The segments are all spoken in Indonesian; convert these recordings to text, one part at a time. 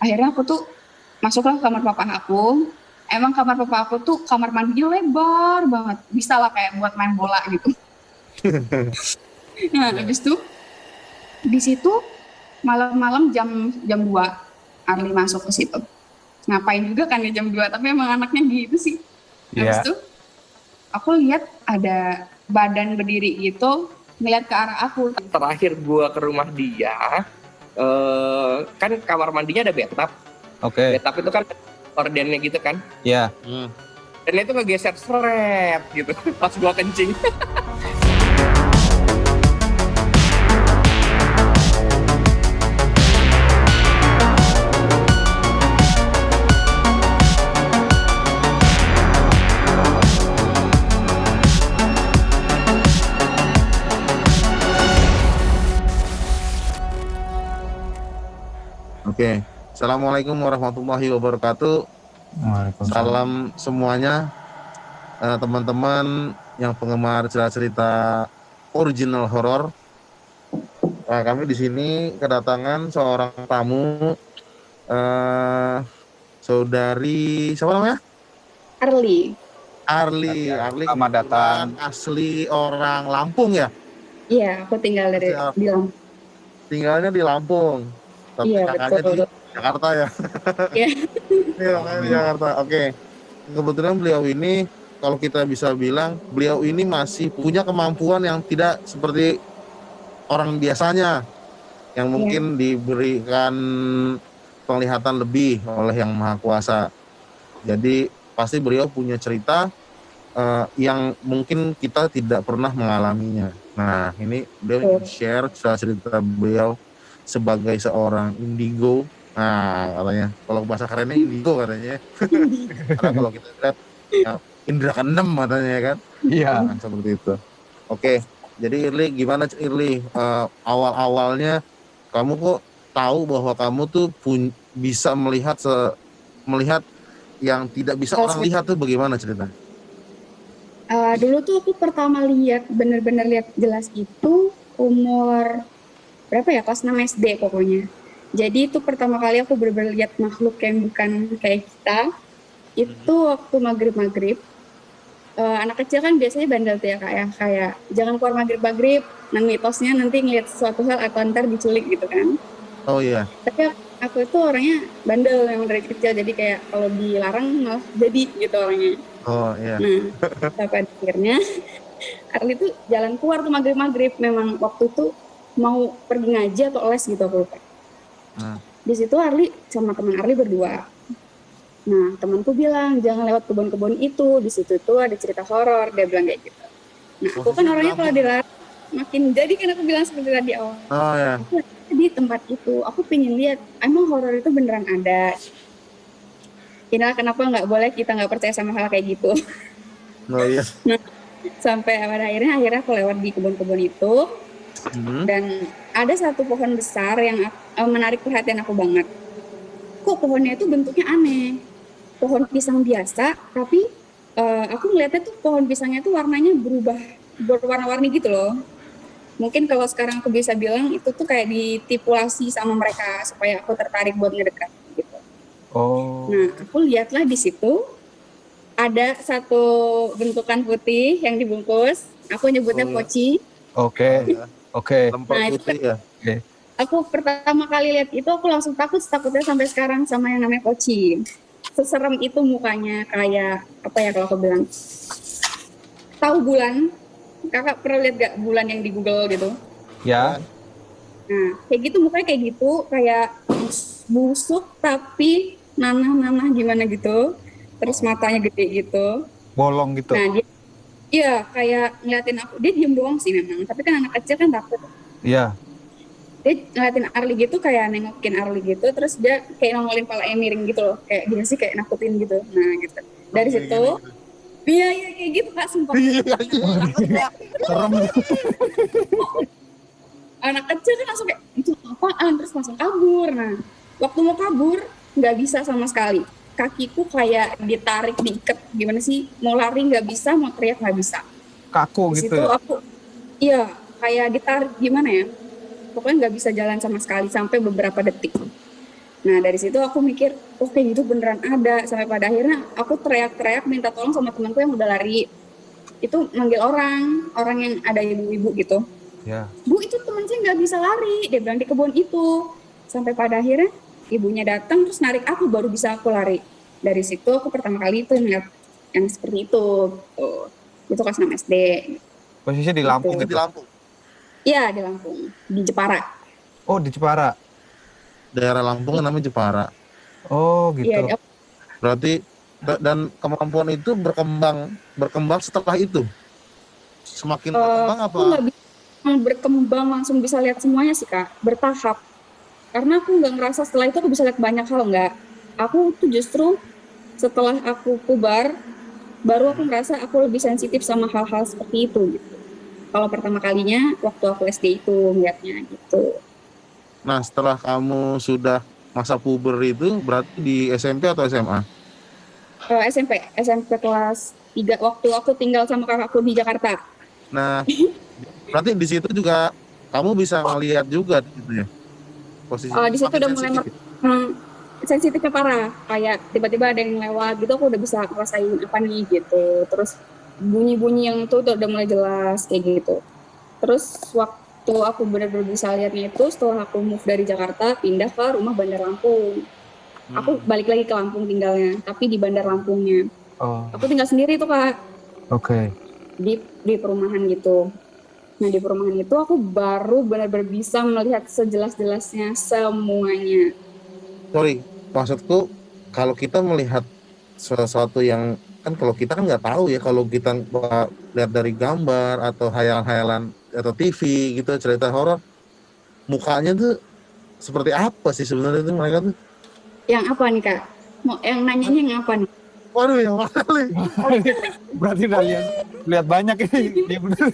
Akhirnya aku tuh masuklah ke kamar papa aku. Emang kamar papa aku tuh kamar mandinya lebar banget, bisa lah kayak buat main bola gitu. Nah, habis itu di situ malam-malam jam jam 2 Arli masuk ke situ. Ngapain juga kan ya jam 2, tapi emang anaknya gitu sih. Habis Iya. itu aku lihat ada badan berdiri gitu ngeliat ke arah aku. Terakhir gua ke rumah dia, kan kamar mandinya ada bathtub. Oke. Bathtub itu kan ordennya gitu kan. Iya. Dan itu ngegeser seret gitu pas gua kencing. Oke, Assalamualaikum warahmatullahi wabarakatuh. Waalaikumsalam. Salam semuanya, teman-teman yang penggemar cerita-cerita original horor. Kami di sini kedatangan seorang tamu, saudari siapa namanya? Arli. Arli. Arli Selamat datang. asli orang Lampung ya? Iya, aku tinggal di Lampung. Tinggalnya di Lampung, tapi Iya, kakaknya di betul. Jakarta ya? Iya. Iya, kakaknya di Jakarta. Oke. Kebetulan beliau ini, kalau kita bisa bilang, beliau ini masih punya kemampuan yang tidak seperti orang biasanya, yang mungkin diberikan penglihatan lebih oleh Yang Maha Kuasa. Jadi pasti beliau punya cerita yang mungkin kita tidak pernah mengalaminya. Nah, ini beliau share cerita beliau sebagai seorang indigo. Nah, katanya kalau bahasa kerennya indigo katanya. Karena kalau kita lihat ya, indra keenam katanya ya kan. Iya. Nah, seperti itu. Oke, jadi Irli gimana Irli, awal-awalnya kamu kok tahu bahwa kamu tuh bisa melihat yang tidak bisa orang lihat tuh bagaimana ceritanya? Dulu tuh aku pertama lihat, bener-bener lihat jelas itu umur berapa ya, kelas 6 SD pokoknya. Jadi itu pertama kali aku bener-bener lihat makhluk yang bukan kayak kita. Itu waktu maghrib-maghrib. Anak kecil kan biasanya bandel tuh ya kak ya, kayak jangan keluar maghrib-maghrib, nah mitosnya nanti ngeliat sesuatu hal atau ntar diculik gitu kan. Oh iya. Tapi aku itu orangnya bandel memang dari kecil, jadi kayak kalau dilarang malah jadi gitu orangnya. Oh iya. Nah, sampai akhirnya Arli tuh jalan keluar tuh maghrib-maghrib, memang waktu itu mau pergi ngaji atau les gitu aku lupa. Di situ Arli sama teman Arli berdua. Nah, temanku bilang jangan lewat kebun-kebun itu, di situ tuh ada cerita horor, dia bilang kayak gitu. Nah, aku kan orangnya kalau dilarang makin jadi, kan aku bilang seperti tadi awal. Oh ya. Aku di tempat itu, aku pengen lihat emang horor itu beneran ada. Inilah kenapa nggak boleh kita nggak percaya sama hal kayak gitu. Oh iya. Nah, sampai pada akhirnya aku lewat di kebun-kebun itu, dan ada satu pohon besar yang menarik perhatian aku banget. Kok pohonnya itu bentuknya aneh, pohon pisang biasa, tapi aku ngeliatnya tuh pohon pisangnya tuh warnanya berwarna-warni gitu loh. Mungkin kalau sekarang aku bisa bilang itu tuh kayak ditipulasi sama mereka supaya aku tertarik buat ngedekat gitu. Oh. Nah, aku lihatlah di situ ada satu bentukan putih yang dibungkus. Aku nyebutnya poci. Oke. Oke. Lemper Nah, putih ya. Oke. Aku pertama kali lihat itu aku langsung takutnya sampai sekarang sama yang namanya poci. Seserem itu mukanya, kayak apa ya kalau aku bilang. Tahu bulan? Kakak pernah lihat gak bulan yang di Google gitu? Ya. Nah, kayak gitu mukanya kayak gitu, kayak busuk tapi nanah-nanah gimana gitu. Terus matanya gede gitu. Bolong gitu. Nah, dia iya kayak ngeliatin aku. Dia diem doang sih memang, tapi kan anak kecil kan takut. Iya. Dia ngeliatin Arli gitu, kayak nengokin Arli gitu, terus dia kayak nongolin palanya miring gitu loh, kayak gini sih, kayak nakutin gitu. Nah gitu, dari situ iya kayak gitu kak, sumpah. Serem. Anak kecil kan langsung kayak itu apaan, terus langsung kabur. Nah waktu mau kabur nggak bisa sama sekali, kakiku kayak ditarik, diikat gimana sih, mau lari nggak bisa, mau teriak nggak bisa. Kaku Di gitu situ ya? aku iya kayak ditarik gimana ya, pokoknya nggak bisa jalan sama sekali sampai beberapa detik. Nah dari situ aku mikir, oke gitu beneran ada. Sampai pada akhirnya aku teriak-teriak minta tolong sama temanku yang udah lari. Itu manggil orang yang ada ibu-ibu gitu. Ya. Bu itu teman saya nggak bisa lari, dia bilang di kebun itu. Sampai pada akhirnya ibunya datang terus narik aku baru bisa aku lari. Dari situ aku pertama kali itu ngeliat yang seperti itu. Gitu. Itu kelas 6 SD. Posisinya di Lampung Di gitu. Lampung. Iya di Lampung, di Jepara. Oh, di Jepara. Daerah Lampung namanya Jepara. Oh, gitu. Iya, Berarti dan kemampuan itu berkembang setelah itu. Semakin berkembang apa? aku nggak bisa berkembang langsung bisa lihat semuanya sih Kak, bertahap. Karena aku nggak ngerasa setelah itu aku bisa lihat banyak hal, nggak. Aku tuh justru setelah aku puber, baru aku ngerasa aku lebih sensitif sama hal-hal seperti itu gitu. Kalau pertama kalinya waktu aku SD itu melihatnya gitu. Nah, setelah kamu sudah masa puber itu berarti di SMP atau SMA? SMP kelas 3 waktu aku tinggal sama kakakku di Jakarta. Nah, berarti di situ juga kamu bisa melihat juga gitu ya. Posisi Di situ semakin udah mulai sensitif. sensitifnya parah. Kayak tiba-tiba ada yang lewat gitu aku udah bisa ngerasain apa nih gitu. Terus bunyi-bunyi yang itu udah mulai jelas kayak gitu. Terus waktu aku benar-benar bisa lihatnya itu setelah aku move dari Jakarta pindah ke rumah Bandar Lampung. Aku balik lagi ke Lampung tinggalnya, tapi di Bandar Lampungnya. Oh, Aku tinggal sendiri tuh Kak, oke. di perumahan gitu. Nah di perumahan itu aku baru benar-benar bisa melihat sejelas-jelasnya semuanya. Sorry, maksudku kalau kita melihat sesuatu yang kan kalau kita kan nggak tahu ya kalau kita lihat dari gambar atau hayalan-hayalan atau TV gitu cerita horor mukanya tuh seperti apa sih sebenarnya itu mereka tuh? Yang apa nih Kak? Mau yang nanyanya yang apa nih? Waduh yang mana nih? Berarti udah lihat banyak ini. Iya benar.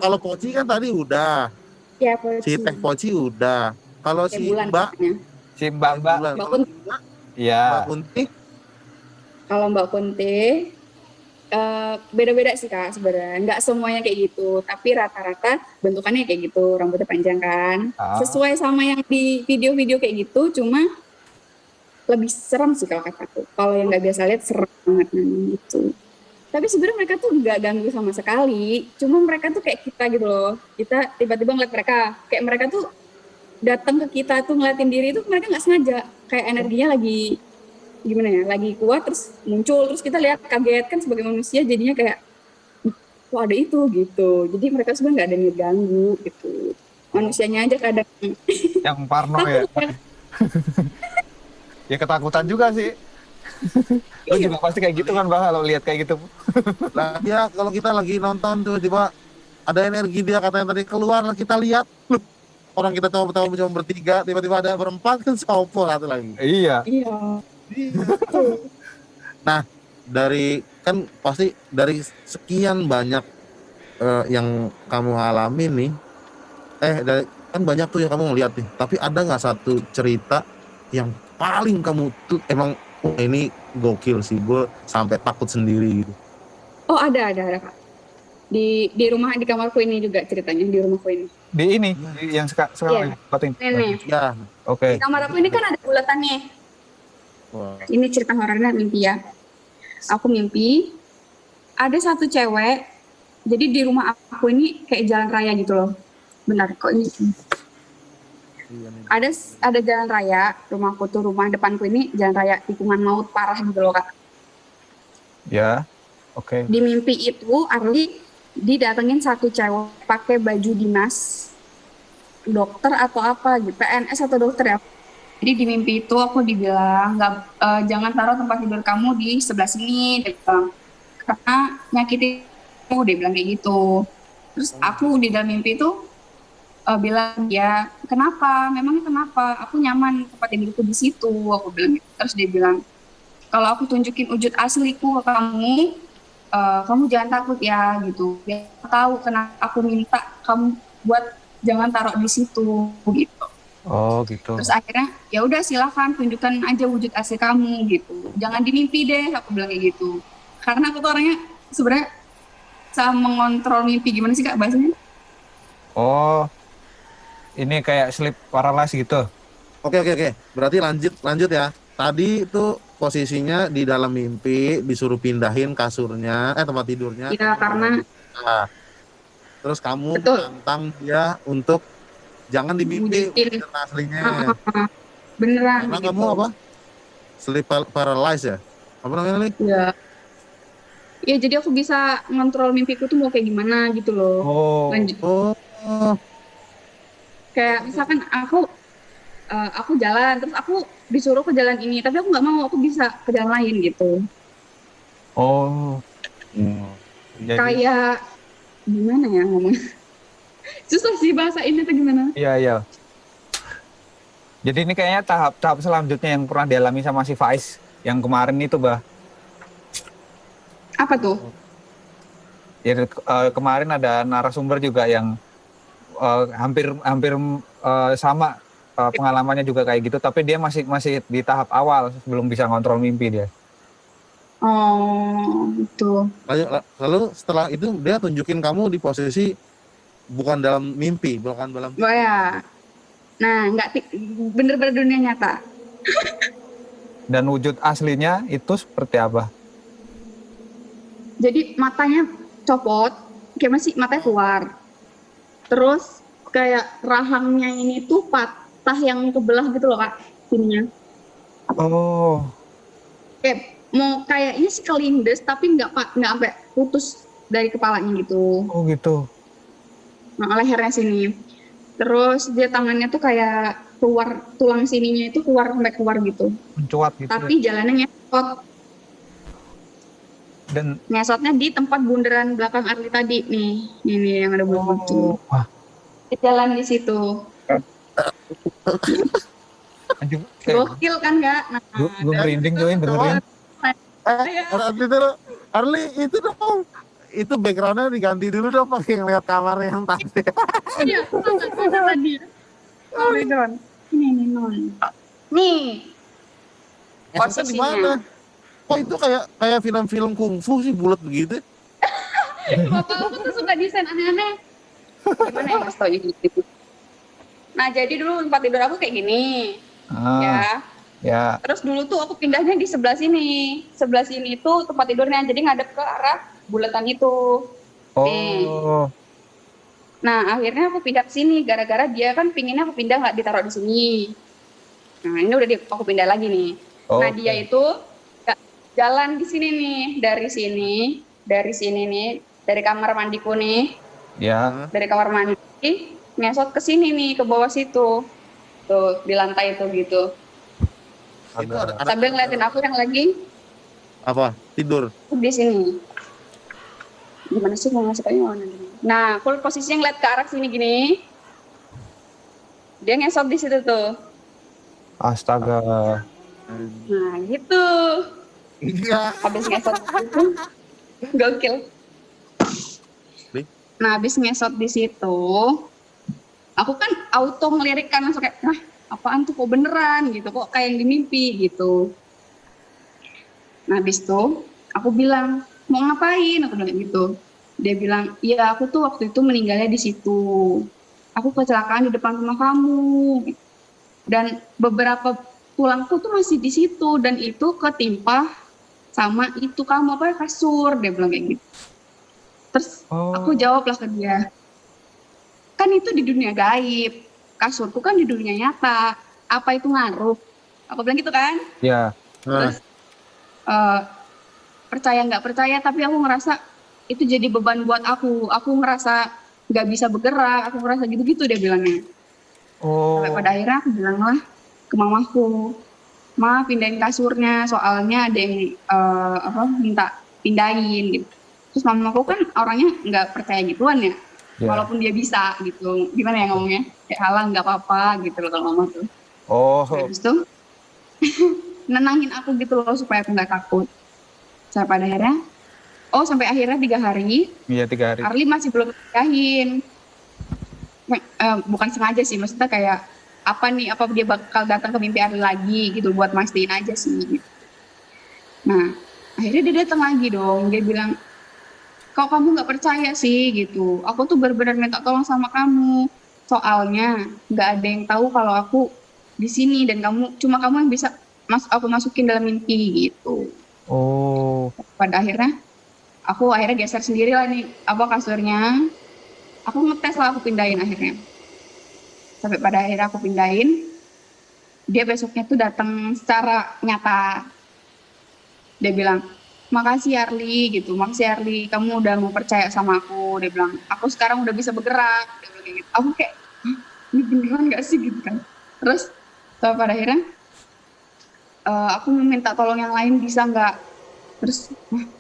Kalau Poci kan tadi udah, Ya apa si Teh Poci udah. Kalau Kayak si bulan Mbak katanya. Si Mbak. Bulan. Mbak Kalau Kunti. Mbak Iya. Kunti Kalau Mbak Kunti beda-beda sih Kak sebenarnya. Nggak semuanya kayak gitu, tapi rata-rata bentukannya kayak gitu, rambutnya panjang kan. Sesuai sama yang di video-video kayak gitu, cuma lebih serem sih kalau kataku. Kalau yang nggak biasa lihat serem banget gitu. Tapi sebenarnya mereka tuh nggak ganggu sama sekali. Cuma mereka tuh kayak kita gitu loh. Kita tiba-tiba ngeliat mereka. Kayak mereka tuh datang ke kita tuh ngeliatin diri itu mereka nggak sengaja. Kayak energinya lagi gimana ya, lagi kuat terus muncul. Terus kita lihat kaget kan sebagai manusia jadinya kayak, kok ada itu gitu. Jadi mereka sebenarnya nggak ada yang ngeganggu gitu. Manusianya aja kadang Yang parno ya. Ya ketakutan juga sih. Lo juga pasti kayak gitu kan Bang kalau lihat kayak gitu. lah ya kalau kita lagi nonton tiba-tiba ada energi dia katanya tadi keluar kita lihat loh, orang kita tahu-tahu cuma bertiga tiba-tiba ada berempat kan sopo satu lagi. Iya. iya. Nah dari kan pasti dari sekian banyak yang kamu alami nih dari kan banyak tuh yang kamu ngeliat nih tapi ada nggak satu cerita yang paling kamu tuh emang ini gokil sih gue sampai takut sendiri gitu. Oh ada Kak. Di rumah di kamarku ini juga ceritanya di rumahku ini. Di ini yang sekarang dipating. Nenek. Ya Oke. Di kamar aku ini kan ada bulatannya. wah. Ini cerita horornya mimpi ya. Aku mimpi ada satu cewek. Jadi di rumah aku ini kayak jalan raya gitu loh. Benar kok ini. Ada jalan raya, rumahku tuh rumah depanku ini jalan raya tikungan maut parah gitu loh Kak. Ya. Oke. Di mimpi itu Arli didatengin satu cewek pakai baju dinas dokter atau apa gitu, PNS atau dokter ya. Jadi di mimpi itu aku dibilang jangan taruh tempat tidur kamu di sebelah sini, dia bilang, karena nyakitin dia bilang kayak gitu. Terus aku di dalam mimpi itu bilang ya kenapa? Memangnya kenapa? Aku nyaman tempat tidurku di situ. Aku bilang gitu. Terus dia bilang kalau aku tunjukin wujud asliku ke kamu, kamu jangan takut ya gitu. Biar aku tahu kenapa aku minta kamu buat jangan taruh di situ gitu. Oh gitu. Terus akhirnya ya udah silakan tunjukkan aja wujud asli kamu gitu. Jangan dimimpi deh, aku bilang kayak gitu. Karena aku tuh orangnya sebenarnya bisa mengontrol mimpi, gimana sih Kak bahasanya? Oh. Ini kayak sleep paralysis gitu. Oke. Berarti lanjut ya. Tadi itu posisinya di dalam mimpi disuruh pindahin kasurnya, tempat tidurnya. Ya karena Nah, terus kamu betul tantang dia untuk jangan di mimpi, wujudin. wujud aslinya. Beneran Karena kamu gitu. apa? Sleep paralysis ya? Apa namanya nih? Ya. Ya jadi aku bisa ngontrol mimpiku tuh mau kayak gimana gitu loh. Oh, Lanjut. Oh, Kayak misalkan aku jalan terus aku disuruh ke jalan ini tapi aku nggak mau, aku bisa ke jalan lain gitu. oh. Hmm. Jadi, Kayak gimana ya ngomong? Susah sih bahasa ini tuh gimana? iya. Jadi ini kayaknya tahap selanjutnya yang pernah dialami sama si Faiz yang kemarin itu, Bah. Apa tuh? Ya, kemarin ada narasumber juga yang hampir sama pengalamannya juga kayak gitu, tapi dia masih di tahap awal belum bisa ngontrol mimpi dia. Oh, itu. lalu setelah itu dia tunjukin kamu di posisi bukan dalam mimpi, bukan dalam Oh ya. Nah, bener-bener dunia nyata. Dan wujud aslinya itu seperti apa? Jadi matanya copot, kayak masih matanya keluar. Terus kayak rahangnya ini tuh patah yang kebelah gitu loh Kak, sininya. Oh, Kayak mau kayaknya sih kelindes tapi nggak sampai putus dari kepalanya gitu. oh gitu. Nah, lehernya sini. Terus dia tangannya tuh kayak keluar tulang sininya itu sampai keluar gitu. Mencuat gitu. Tapi jalannya ngesot. Dan Ngesotnya di tempat bundaran belakang Arli tadi nih. Ini yang ada bulat itu. wah, Dia jalan di situ. anjing, Gokil kan Kak? Nah, gue merinding tuh dengerin. Arli dulu, Arli itu dong, itu backgroundnya diganti dulu dong pakai ngeliat kamar yang tadi. iya, mana tadi? Oh my God. Ini non. Nih, Esoknya di mana? Kok itu kayak film-film kungfu sih bulat begitu? bapak aku tuh suka desain aneh-aneh. Gimana ya mas tau gitu? Nah jadi dulu tempat tidur aku kayak gini, ya. Ya. Terus dulu tuh aku pindahnya di sebelah sini. Sebelah sini tuh tempat tidurnya, jadi ngadep ke arah bulatan itu. Nih. Oh, Nah akhirnya aku pindah ke sini gara-gara dia kan pinginnya aku pindah nggak ditaruh di sini. Nah ini udah aku pindah lagi nih. Nah dia itu jalan di sini nih, dari sini nih, dari kamar mandiku nih, ya. dari kamar mandi ngesot ke sini nih, ke bawah situ, tuh di lantai itu gitu. Itu ada Sambil ngeliatin aku yang lagi apa? Tidur. di sini. Gimana sih mau ngasih tau mana gini? Nah, full posisinya ngeliat ke arah sini gini. Dia ngesot di situ tuh. Astaga. Nah, gitu. Iya. Habis ngesot itu gokil. Nah, habis ngesot di situ, aku kan auto ngelirik kan langsung kayak, nah, apaan tuh kok beneran gitu, kok kayak yang di mimpi gitu. Nah, habis itu aku bilang, mau ngapain? Aku bilang gitu. Dia bilang, iya aku tuh waktu itu meninggalnya di situ. Aku kecelakaan di depan rumah kamu. Dan beberapa tulangku tuh masih di situ dan itu ketimpa sama itu kamu apa kasur, dia bilang kayak gitu. Terus aku jawablah ke dia, kan itu di dunia gaib, kasurku kan di dunia nyata, apa itu ngaruh? Aku bilang gitu kan. Ya. Terus percaya nggak percaya, tapi aku ngerasa itu jadi beban buat aku ngerasa nggak bisa bergerak, aku ngerasa gitu-gitu dia bilangnya. Sampai pada akhirnya aku bilang lah ke mamaku, ma pindahin kasurnya, soalnya ada yang minta pindahin gitu. Terus mamaku kan orangnya nggak percaya gituan ya, walaupun dia bisa gitu. Gimana ya ngomongnya? Kayak halang nggak apa-apa gitu loh kalau mama tuh. Terus tuh nenangin aku gitu loh supaya aku nggak takut. Sampai pada akhirnya, sampai akhirnya 3 hari. Iya 3 hari. Arli masih belum pindahin. Bukan sengaja sih, maksudnya kayak apa dia bakal datang ke mimpi Arli lagi gitu buat mastiin aja sih. Nah akhirnya dia datang lagi dong, dia bilang, kok kamu nggak percaya sih gitu, aku tuh benar-benar minta tolong sama kamu, soalnya nggak ada yang tahu kalau aku di sini dan kamu yang bisa aku masukin dalam mimpi gitu. Oh, Pada akhirnya aku geser sendiri lah nih kasurnya. Aku ngetes lah, aku pindahin akhirnya. Sampai pada akhirnya aku pindahin, dia besoknya tuh datang secara nyata. Dia bilang, makasih Arli gitu, makasih Arli, kamu udah mau percaya sama aku. Dia bilang, aku sekarang udah bisa bergerak. Dia bilang kayak gitu. Aku kayak, "Hah, ini beneran gak sih gitu kan. Terus sampai pada akhirnya aku minta tolong yang lain bisa nggak. Terus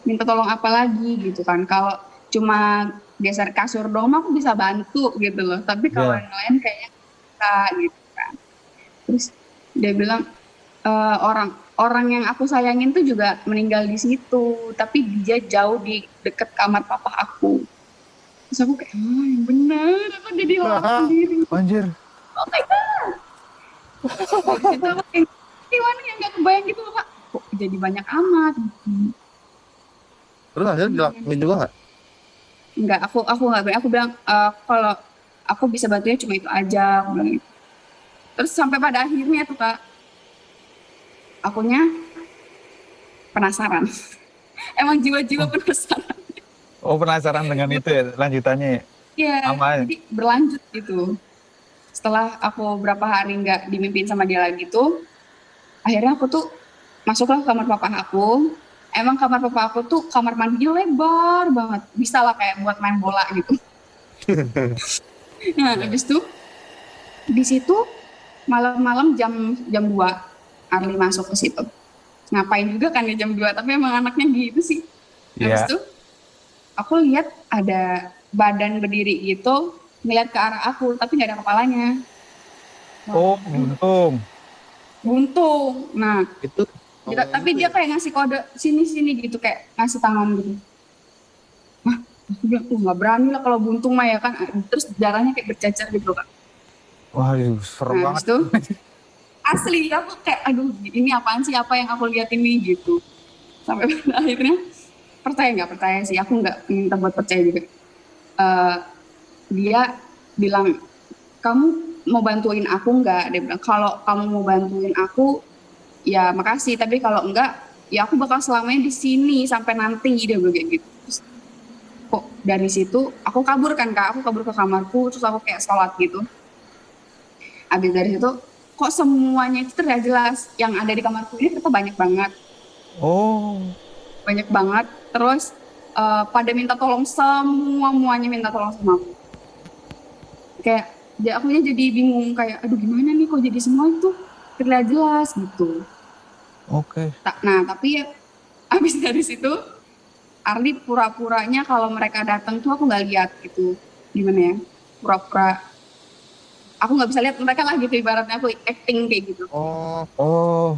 minta tolong apa lagi gitu kan. Kalau cuma geser kasur doang aku bisa bantu gitu loh. Tapi kalau Iya. yang lain kayaknya bisa gitu kan. Terus dia bilang orang yang aku sayangin tuh juga meninggal di situ, tapi dia jauh di deket kamar papa aku. Terus aku kayak, yang bener, aku jadi orang sendiri. anjir. Oh my god. Dari situ aku kayak, gimana yang gak kebayang gitu loh Kak. Kok jadi banyak amat. Terus akhirnya dilakuin juga nggak? Enggak, aku nggak berani. Aku bilang kalau aku bisa bantunya cuma itu aja. Aku bilang gitu. Terus sampai pada akhirnya tuh Kak, akunya penasaran. Emang jiwa-jiwa penasaran. Oh, penasaran dengan itu ya lanjutannya ya? Iya, Sama ya? jadi berlanjut gitu. Setelah aku berapa hari nggak dimimpiin sama dia lagi tuh, akhirnya aku tuh masuklah ke kamar papa aku. Emang kamar papa aku tuh kamar mandinya lebar banget. Bisa lah kayak buat main bola gitu. Nah, habis itu di situ malam-malam jam 2 Arli masuk ke situ. Ngapain juga kan ya jam 2, tapi emang anaknya gitu sih. Habis Iya. itu aku lihat ada badan berdiri gitu ngeliat ke arah aku, tapi nggak ada kepalanya. Oh, untung. Buntung. Nah, Itu tapi dia kayak ngasih kode sini gitu, kayak ngasih tangan gitu. Wah, aku bilang, nggak berani lah kalau buntung mah ya kan. Terus darahnya kayak bercacar gitu Kak. Wah, serem Nah, banget. habis itu asli aku kayak, aduh ini apaan sih, apa yang aku lihat ini gitu. Sampai pada akhirnya percaya nggak percaya sih, aku nggak minta buat percaya juga. Dia bilang, kamu mau bantuin aku nggak? Dia bilang, kalau kamu mau bantuin aku ya makasih, tapi kalau enggak ya aku bakal selamanya di sini sampai nanti. Dia bilang kayak gitu. Terus, kok dari situ aku kabur kan Kak, aku kabur ke kamarku, terus aku kayak sholat gitu. Habis dari situ kok semuanya itu terlihat jelas, yang ada di kamarku ini ternyata banyak banget. Oh, Terus pada minta tolong, semuanya minta tolong sama aku. Kayak akunya jadi bingung, kayak aduh gimana nih kok jadi semua itu terlihat jelas gitu. oke. Nah tapi ya abis dari situ Ardi pura-puranya kalau mereka datang tuh aku nggak lihat gitu, gimana ya, pura-pura aku nggak bisa lihat mereka lah gitu, ibaratnya aku acting kayak gitu. Oh,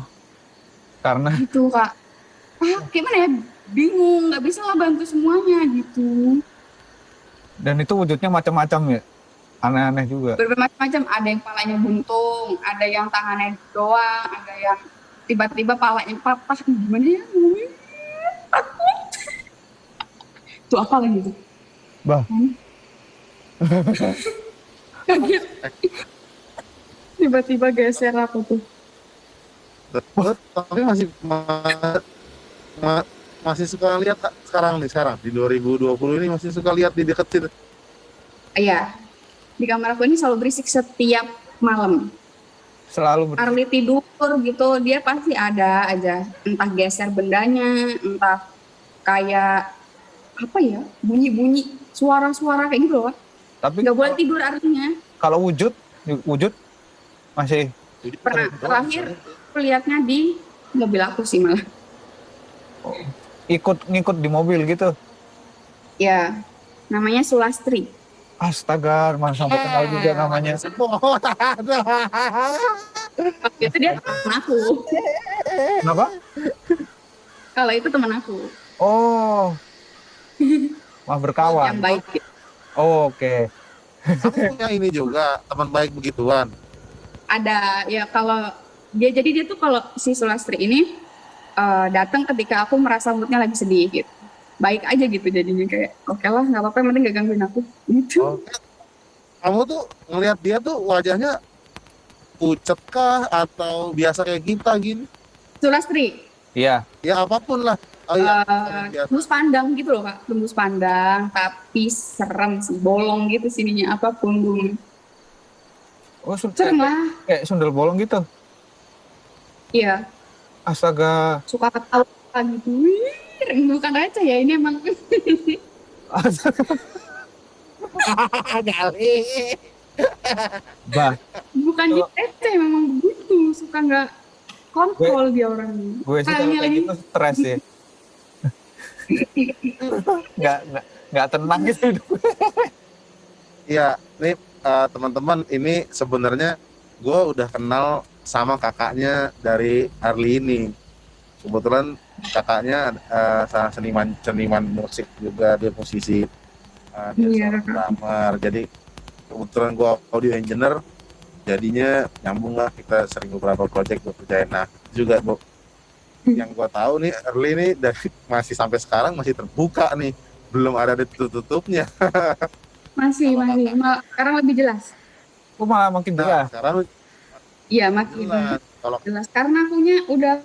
karena Gitu Kak. Gimana ya, bingung, nggak bisa lah bantu semuanya gitu. dan itu wujudnya macam-macam ya. Aneh-aneh juga. Bermacam-macam, ada yang palanya buntung, ada yang tangannya doang, ada yang tiba-tiba palanya patah, gimana ya, takut. Itu apa lagi tuh? Bah, Kaget. Tiba-tiba geser aku tuh. tapi masih suka lihat Kak, sekarang di 2020 ini masih suka lihat di dekat situ. Iya, di kamar aku ini selalu berisik setiap malam. selalu Arli tidur gitu, dia pasti ada aja, entah geser bendanya, entah kayak apa ya, bunyi-bunyi, suara-suara kayak gitu loh. tapi Nggak boleh tidur artinya. kalau wujud masih Terakhir aku lihatnya di mobil aku sih malah. ngikut di mobil gitu. Ya, namanya Sulastri. Astaga, mana sampai kenal juga namanya. Waktu itu dia teman aku. Kenapa? Kalau itu teman aku Oh, mah berkawan. yang baik. Oh, oke. Aku punya ini juga teman baik begituan. Ada ya, kalau dia tuh kalau si Sulastri ini datang ketika aku merasa moodnya lagi sedih gitu. Baik aja gitu jadinya, kayak oke lah nggak apa-apa, yang penting gak gangguin aku gitu. Kamu tuh ngelihat dia tuh wajahnya pucet kah atau biasa kayak kita gini? Sulastri, Iya. Ya apapun lah. Oh iya, biasa. tembus pandang gitu loh Kak, tembus pandang, tapi serem sih, bolong gitu sininya, apa punggung. Oh, Serem lah, kayak sundel bolong gitu. iya, Astaga. suka ketawa gitu. Wih, bukan receh ya, ini emang Kali. Bah, bukan gitu receh, memang begitu, suka nggak kontrol dia orangnya. gue sih kalau Kayaknya kayak lagi gitu stres ya. nggak tenang gitu hidup. Iya, nih teman-teman, ini sebenarnya gue udah kenal sama kakaknya dari Arli ini. Kebetulan kakaknya seniman musik juga, dia musisi, dia Iya, seorang drummer. Jadi kebetulan gue audio engineer, jadinya nyambung lah, kita sering beberapa project gue kerjain. Nah juga Bu, yang gue tahu nih Arli nih dari masih sampai sekarang masih terbuka nih, belum ada ditutup-tutupnya. masih, sekarang lebih jelas. Kok malah makin Nah jelas. sekarang Iya, makin jelas. Kalau jelas. Karena akunya udah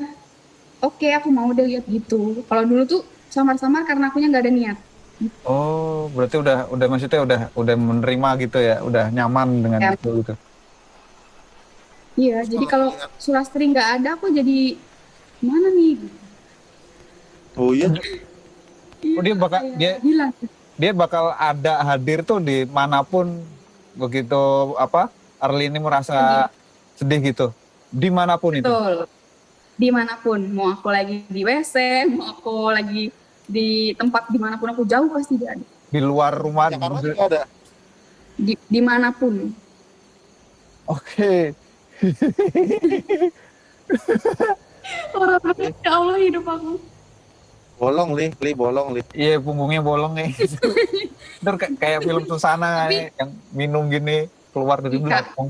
oke, aku mau udah lihat gitu. Kalau dulu tuh samar-samar karena akunya nggak ada niat. Oh, berarti udah maksudnya udah menerima gitu ya, udah nyaman dengan Ya. itu gitu. Iya, jadi kalau Sulastri nggak ada, aku jadi mana nih? oh iya, Oh, dia bakal Kayak hilang. dia bakal ada hadir tuh di manapun begitu apa Arli ini merasa sedih gitu, dimanapun itu. Betul. Dimanapun, mau aku lagi di WC, mau aku lagi di tempat dimanapun aku jauh pasti dia ada. Di luar rumah. Jakarta juga ada. Dimanapun. Oke. Orang ya Allah hidup aku. Bolong bolong li. Iya, punggungnya bolong nih. Ntar kayak film Susana yang minum gini keluar dari Iya. belakang.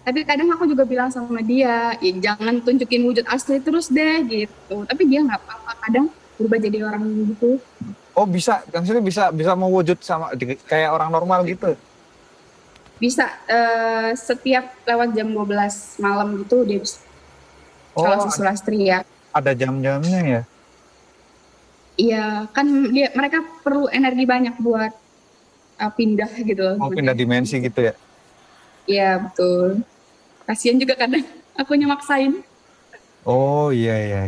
Tapi kadang aku juga bilang sama dia, ya jangan tunjukin wujud asli terus deh gitu. Tapi dia nggak apa-apa, kadang berubah jadi orang gitu. Oh, bisa, maksudnya bisa mewujud sama kayak orang normal gitu. Bisa setiap lewat jam 12 malam gitu dia bisa. Oh, Kalau si Sulastri ya. ada jam-jamnya ya. Iya, kan mereka perlu energi banyak buat pindah gitu loh. Oh, pindah dimensi gitu ya. Iya, betul. Kasian juga kadang akunya maksain. Oh, iya. Iya,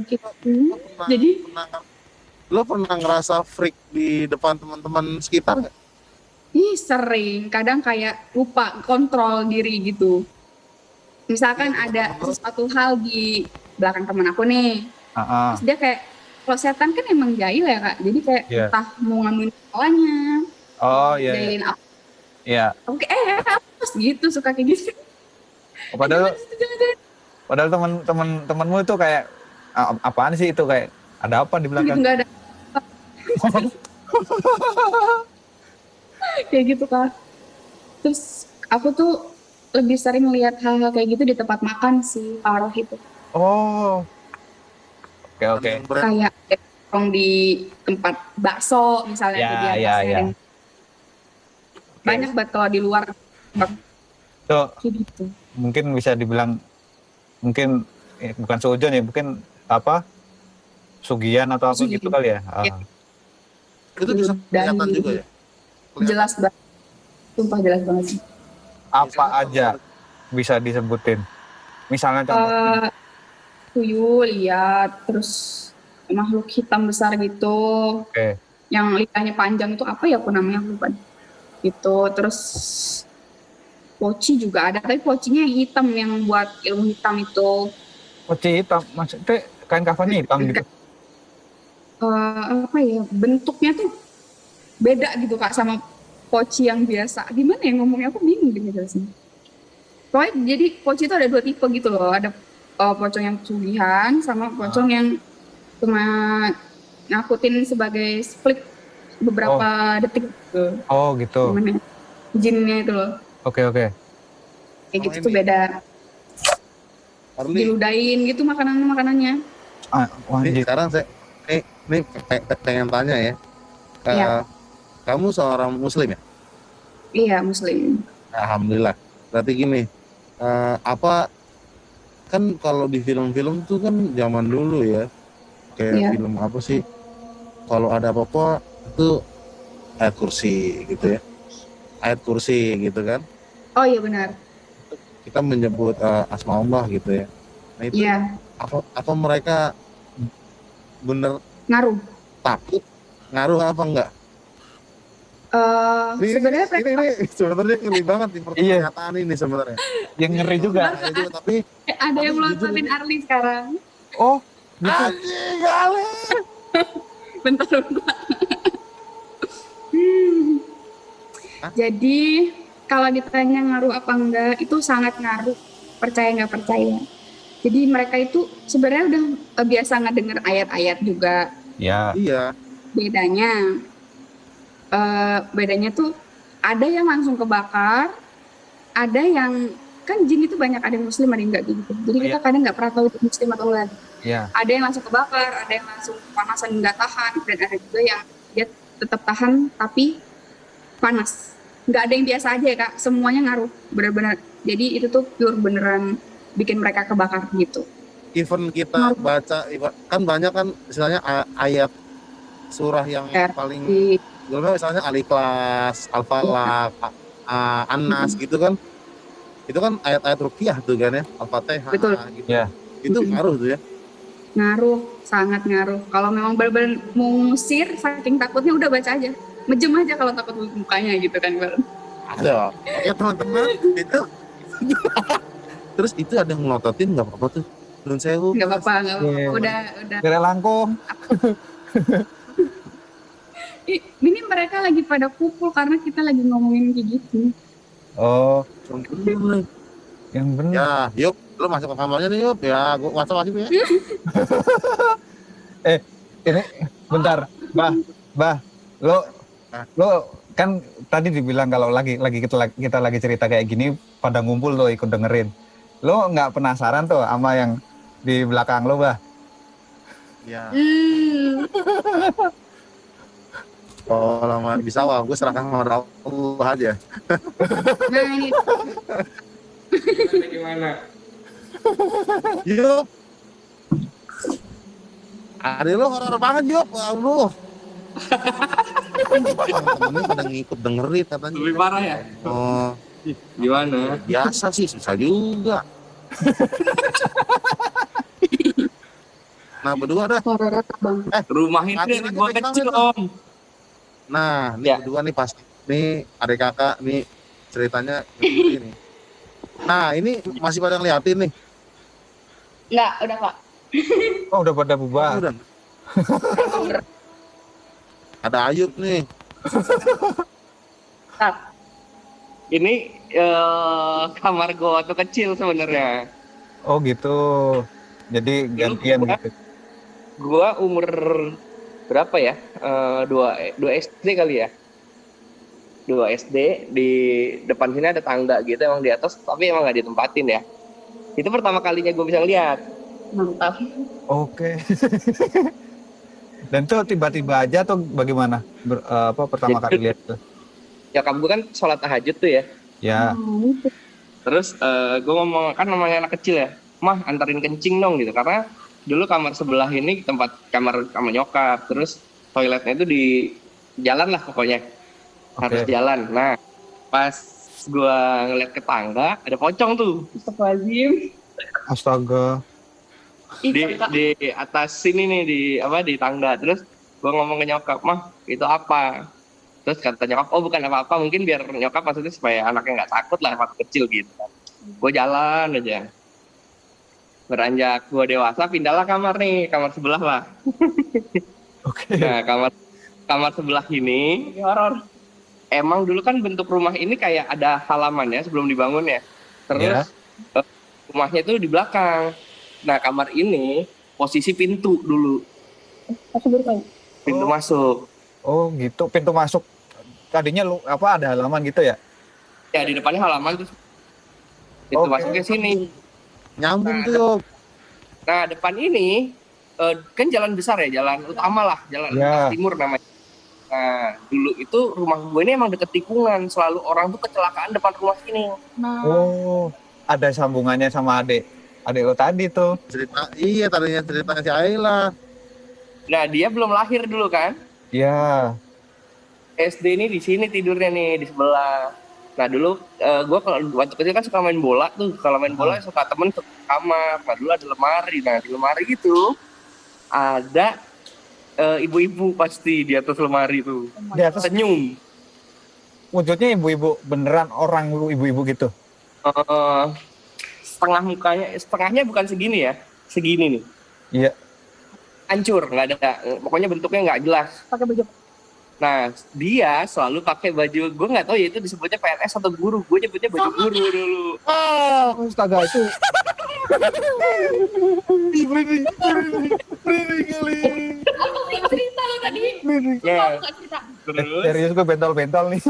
gitu. Jadi Lo pernah ngerasa freak di depan teman-teman sekitar nggak? sering, kadang kayak lupa kontrol diri gitu. Misalkan ada sesuatu hal di belakang temen aku nih, terus dia kayak, kalau setan kan emang jahil ya Kak, jadi kayak Iya. entah mau ngambil kepalanya, Oh, iya. jahilin apa, Iya. aku kayak hapus gitu, suka kayak gitu. Padahal teman-temanmu itu kayak apaan sih itu, kayak ada apa di Gitu belakang? nggak ada kayak gitu Kak. Terus aku tuh lebih sering lihat hal-hal kayak gitu di tempat makan sih, parah itu. Oh. Oke. Kayak orang di tempat bakso misalnya Ya, di ya, atasnya. ya. Banyak banget kalau di luar Tuh, kayak gitu. mungkin bisa dibilang bukan seujon ya, mungkin apa? Sugihan atau apa Sugihan. gitu kali ya. Iya. Itu bisa kelihatan juga ya? Kelihatan. Jelas banget. Sumpah jelas banget sih. Apa aja bisa disebutin? Misalnya contoh. Tuyul lihat, terus makhluk hitam besar gitu, Oke. yang lidahnya panjang itu apa ya aku namanya aku lupa. Gitu, terus poci juga ada, tapi pocinya yang hitam yang buat ilmu hitam itu. Poci hitam, maksudnya kain kafannya hitam gitu. Apa ya, bentuknya tuh beda gitu Kak sama poci yang biasa. Gimana ya ngomongnya, aku bingung deh jelasin. Pokoknya jadi poci itu ada 2 tipe gitu loh, ada pocong yang pesugihan sama pocong yang cuma ngakutin sebagai split beberapa detik gitu. Oh gitu. Gimana ya, jinnya itu loh. Oke. Kayak gitu tuh beda. Arli, Diludahin gitu makanannya. Wah, ini anjir. sekarang saya ini pengen tanya ya. Iya. Kamu seorang muslim ya? Iya, Muslim. Alhamdulillah. Berarti gini, apa kan kalau di film-film tuh kan zaman dulu ya, kayak Iya. film apa sih? Kalau ada apa-apa itu ayat kursi gitu ya, ayat kursi gitu kan. Oh iya benar. Kita menyebut asma Allah gitu ya. Nah itu Iya, apa mereka bener ngaruh. takut, ngaruh apa enggak? Sebenarnya Ini sebenarnya ngeri banget nih Iya. pernyataan ini sebenarnya. Yang ngeri juga. Bahaya juga, tapi ada yang jujur melontarin ini- Arli sekarang. Oh, gitu. anjing kali. Bentar. Hmm. Hah? Jadi kalau ditanya ngaruh apa enggak, itu sangat ngaruh. Percaya nggak percaya. Jadi mereka itu sebenarnya udah biasa ngedenger ayat-ayat juga. Ya. Iya. Bedanya tuh ada yang langsung kebakar, ada yang kan jin itu banyak, ada yang muslim ada yang enggak gitu. Jadi kita kadang nggak pernah tahu itu muslim atau enggak. Ya. Ada yang langsung kebakar, ada yang langsung panasan nggak tahan, dan ada juga yang dia tetap tahan tapi panas. Nggak ada yang biasa aja ya kak, semuanya ngaruh benar-benar. Jadi itu tuh pure beneran bikin mereka kebakar gitu. Even kita baca kan banyak kan istilahnya ayat surah yang Ya, paling Di- gimana misalnya Al-Ikhlas, Al-Falaq, An-Nas gitu kan. Itu kan ayat-ayat ruqyah tuh kan ya, Al-Fatihah Betul. gitu. Ya. Itu ngaruh tuh ya. Ngaruh, sangat ngaruh. Kalau memang benar-benar mau ngusir, saking takutnya udah baca aja. Mejem aja kalau takut mukanya gitu kan. Ada. Oke teman-teman, itu terus itu ada yang ngelototin nggak apa-apa tuh. Nun sewu. Nggak apa-apa, nggak apa-apa. Iya. Udah. Kira langkung. Ini mereka lagi pada kumpul karena kita lagi ngomongin kayak gitu. Oh, yang benar. Ya, yuk, lu masuk ke kamarnya nih yuk. Ya, gua WhatsApp aja ya. Ini bentar, Bah, lo kan tadi dibilang kalau kita lagi cerita kayak gini pada ngumpul lo ikut dengerin. Lo nggak penasaran tuh sama yang di belakang lo, Bah? Ya. Hmm. Oh, lama bisa wah, gue serahkan sama Allah aja. Nah ini Gimana? Yup. Ada lo horor banget Yup. Aduh. Temen-temennya pada ngikut dengerin katanya. Lebih parah ya? Oh, Gimana? biasa sih, susah juga. Nah, berdua dah. horor bang. Rumah ini Matiin dari aja gua background kecil itu. om. Nah, ini Ya. berdua nih pasti. Nih adik kakak nih ceritanya begini. Nah, ini masih pada ngeliatin nih. Enggak, udah kak. Oh, udah pada bubar. Udah. Ada Ayub nih. Ini kamar gua waktu kecil sebenarnya. Oh, gitu. Jadi gantian gua- gitu. Gua umur berapa ya? 2 SD kali ya. 2 SD di depan sini ada tangga gitu emang di atas, tapi emang nggak ditempatin ya. Itu pertama kalinya gue bisa lihat. Mantap. Oke. Dan tuh tiba-tiba aja tuh bagaimana? Pertama kali lihat tuh? Nyokap gue kan sholat tahajud tuh ya. Ya. Terus gue ngomong, kan namanya anak kecil ya, mah antarin kencing dong gitu, karena dulu kamar sebelah ini tempat kamar nyokap, terus toiletnya itu di jalan lah pokoknya, harus Oke. jalan. Nah pas gue ngeliat ke tangga ada pocong tuh Astagfirullahaladzim. Astaga. di atas sini nih di tangga. Terus gue ngomong ke nyokap, mah itu apa? Terus kata nyokap, oh bukan apa-apa, mungkin biar nyokap maksudnya supaya anaknya nggak takut lah waktu kecil gitu kan. Gue jalan aja. Beranjak gue dewasa, pindahlah kamar nih, kamar sebelah lah. Oke. Nah kamar sebelah ini horor. Emang dulu kan bentuk rumah ini kayak ada halaman ya sebelum dibangun ya. Terus rumahnya itu di belakang. Nah kamar ini posisi pintu dulu, Aku baru tahu. pintu masuk. Oh, gitu. Pintu masuk tadinya ada halaman gitu ya? Ya di depannya halaman terus pintu Oke. masuk ke sini. Nyambung tuh Yup. Nah depan ini kan jalan besar ya, jalan utama lah, jalan Ya. timur namanya. Nah, dulu itu rumah gue ini emang deket tikungan, selalu orang tuh kecelakaan depan rumah sini. Nah, Oh, ada sambungannya sama adik lo tadi tuh. Cerita, iya tadinya ceritanya si Ayla. Nah, dia belum lahir dulu kan. Ya, SD ini di sini tidurnya nih di sebelah. Nah dulu gue kalau waktu kecil kan suka main bola tuh. Kalau main bola suka temen ke kamar. Nah dulu ada lemari. Nah di lemari itu ada ibu-ibu pasti di atas lemari tuh. di atas Senyum. wujudnya ibu-ibu beneran orang ibu-ibu gitu. Eh, setengah mukanya, setengahnya bukan segini ya, segini nih. Iya. Hancur, nggak ada. Pokoknya bentuknya nggak jelas. pakai baju Nah, dia selalu pakai baju, gue nggak tahu ya itu disebutnya PNS atau guru. Gue nyebutnya baju guru dulu. Ah, astaga itu. Apa yang cerita lo tadi? Nah, Nggak cerita. terus, Serius gue bentol-bentol nih.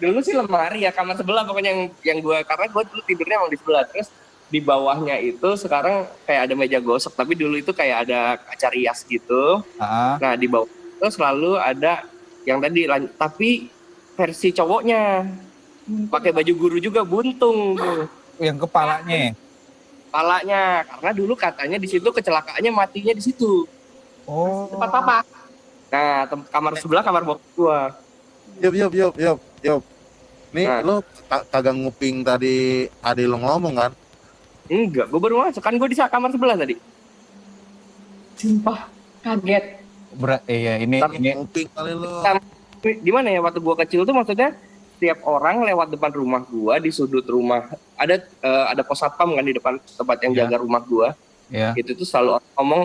dulu sih lemari ya, kamar sebelah pokoknya yang gue, karena gue dulu tidurnya emang di sebelah. Terus di bawahnya itu sekarang kayak ada meja gosok, tapi dulu itu kayak ada kaca rias gitu. Ah, Nah, di bawah itu selalu ada yang tadi, tapi versi cowoknya. Pakai baju guru juga, buntung tuh yang kepalanya. kepalanya, karena dulu katanya di situ kecelakaannya matinya di situ. Oh. Tempat papa. Nah, kamar sebelah kamar bokap gua. Yup. Nih Nah. lo kagak nguping tadi adik lo ngomong kan? Enggak, gua baru masuk kan, gua di kamar sebelah tadi. Sumpah, kaget. Iya, ini Nguping kali lo. Di mana ya waktu gua kecil tuh, maksudnya setiap orang lewat depan rumah gua, di sudut rumah ada pos satpam kan di depan tempat yang Ya. jaga rumah gua. ya. Itu tuh selalu orang ngomong,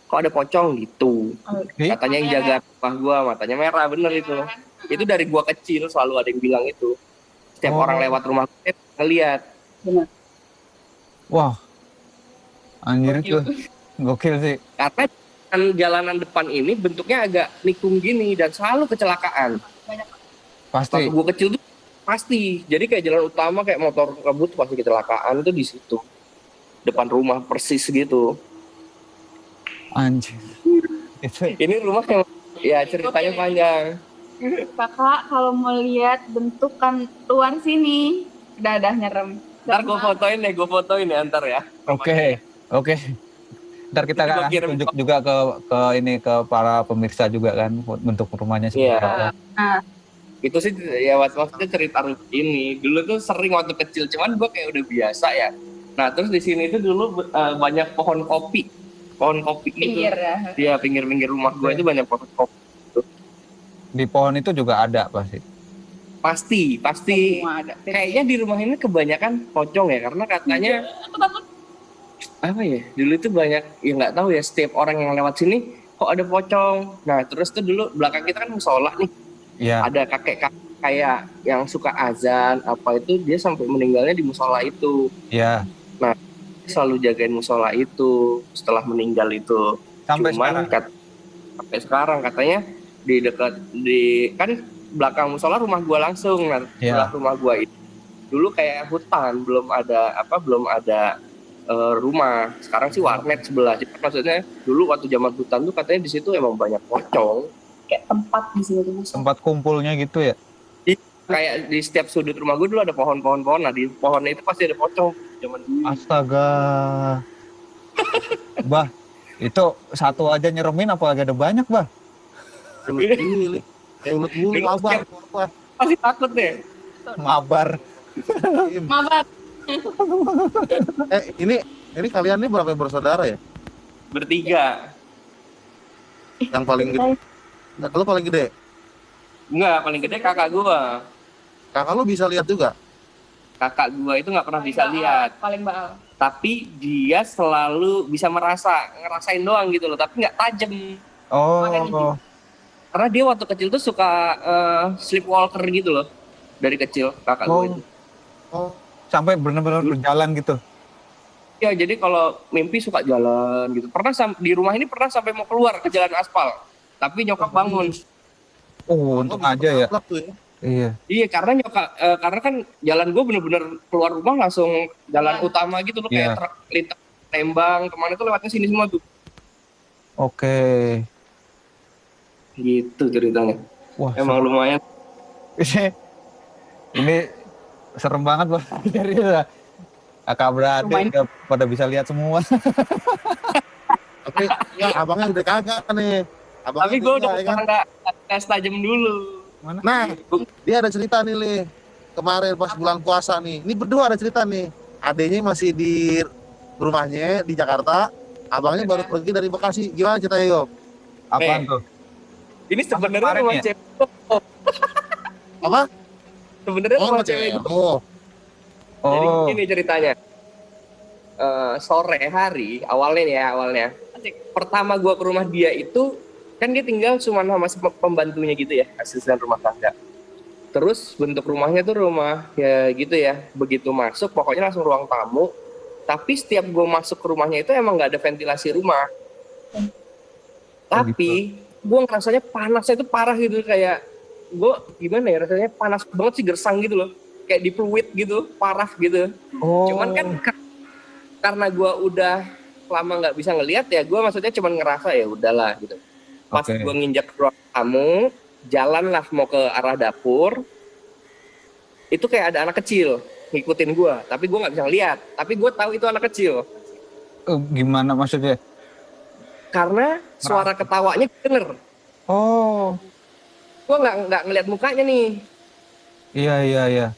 kok ada pocong gitu. Ih, Katanya yang jaga rumah gua matanya merah, bener itu. Itu dari gua kecil selalu ada yang bilang itu. Setiap Oh. orang lewat rumah gue ngeliat. wah. Anjir itu. Gokil sih. Karena jalanan depan ini bentuknya agak nikung gini dan selalu kecelakaan. Pasti. Waktu gue kecil tuh pasti. Jadi kayak jalan utama kayak motor ngebut pasti kecelakaan itu di situ. Depan rumah persis gitu. Anjir. Itu Ini rumah yang ya ceritanya panjang. Kakak kalau mau lihat bentukan luar sini, udah nyerem. Ntar gue fotoin ya ntar ya. oke. Ntar kita Itu gua akan kirim. tunjuk juga ke para pemirsa juga kan bentuk rumahnya seperti Iya. apa. Nah, Itu sih ya maksudnya cerita ini. Dulu tuh sering waktu kecil, cuman gue kayak udah biasa ya. Nah terus di sini tuh dulu banyak pohon kopi gitu. pinggir ya. Iya, pinggir-pinggir rumah gue itu banyak pohon kopi. Di pohon itu juga ada pasti. Pasti. Semua ada. Kayaknya di rumah ini kebanyakan pocong ya, karena katanya apa ya? Dulu itu banyak, ya nggak tahu ya, setiap orang yang lewat sini kok ada pocong. Nah terus tuh dulu belakang kita kan musola nih, Iya. ada kakek kayak yang suka azan apa itu, dia sampai meninggalnya di musola itu. Iya. Selalu jagain musola itu setelah meninggal itu. Sampai Cuman sekarang. sampai sekarang katanya di dekat kan belakang musola rumah gua langsung. Nah, Iya. sebelah rumah gua itu dulu kayak hutan, belum ada rumah. Sekarang sih warnet sebelah. Jadi, maksudnya dulu waktu zaman hutan tuh katanya di situ emang banyak pocong. Kayak tempat di sini tuh. Tempat kumpulnya gitu ya. Kayak di setiap sudut rumah gua dulu ada pohon-pohon. Nah, di pohon itu pasti ada pocong zaman dulu. Astaga. Bah, itu satu aja nyeremin apalagi ada banyak, Bah. Ulet bulu, ulet bulu, mabar. Pasti takut deh. Mabar. Maaf, Ini kalian nih berapa bersaudara ya? Bertiga. Yang paling gede? Lo paling gede? Enggak, paling gede kakak gua. Kakak lo bisa lihat juga? Kakak gua itu nggak pernah bisa lihat, paling baal. tapi dia selalu bisa ngerasain doang gitu loh, tapi nggak tajam. Oh, Karena dia waktu kecil tuh suka sleepwalker gitu loh, dari kecil kakak gua itu. Oh, sampai benar-benar berjalan gitu. Ya jadi kalau mimpi suka jalan gitu. Pernah di rumah ini pernah sampai mau keluar ke jalan aspal, tapi nyokap bangun. Oh, untung aja ya. Aplak tuh ya. Iya. Iya, karena karena kan jalan gua bener-bener keluar rumah langsung jalan utama gitu loh, Iya. kayak truk lintas Lembang kemana tuh lewatnya sini semua tuh. Oke. Gitu ceritanya. Wah, Emang lumayan. ini serem banget Bang. Dari kakak beradik Lumayan. udah pada bisa lihat semua. Tapi ya abangnya udah kagak nih. Abangnya Tapi gue udah ya kan? nggak tes tajam dulu. Mana? Nah, dia ada cerita nih, Le. Kemarin pas bulan puasa nih. Ini berdua ada cerita nih. Adenya masih di rumahnya di Jakarta. Abangnya baru pergi dari Bekasi. Gimana ceritanya, Yop? Apaan tuh? Ini sebenarnya kemarin rumah ya? cewek. Apa? Sebenarnya Oh, rumah cewek. oh. Jadi Oh, gini ceritanya. Sore hari awalnya nih ya awalnya. Pertama gua ke rumah dia itu kan dia tinggal cuma sama pembantunya gitu ya, asisten rumah tangga. Terus bentuk rumahnya tuh rumah ya gitu ya. Begitu masuk pokoknya langsung ruang tamu. Tapi setiap gue masuk ke rumahnya itu emang nggak ada ventilasi rumah. Tapi gue ngerasanya panasnya itu parah gitu, kayak gue gimana ya, rasanya panas banget sih, gersang gitu loh, kayak di fluid gitu, parah gitu. oh. Cuman kan karena gue udah lama nggak bisa ngelihat ya, gue maksudnya cuman ngerasa ya udahlah gitu. Pas Oke. gue nginjak ruang tamu, jalan lah mau ke arah dapur, itu kayak ada anak kecil ngikutin gue, tapi gue nggak bisa ngeliat, tapi gue tahu itu anak kecil Gimana maksudnya? karena suara ketawanya denger. Oh, Gue nggak ngeliat mukanya nih, iya.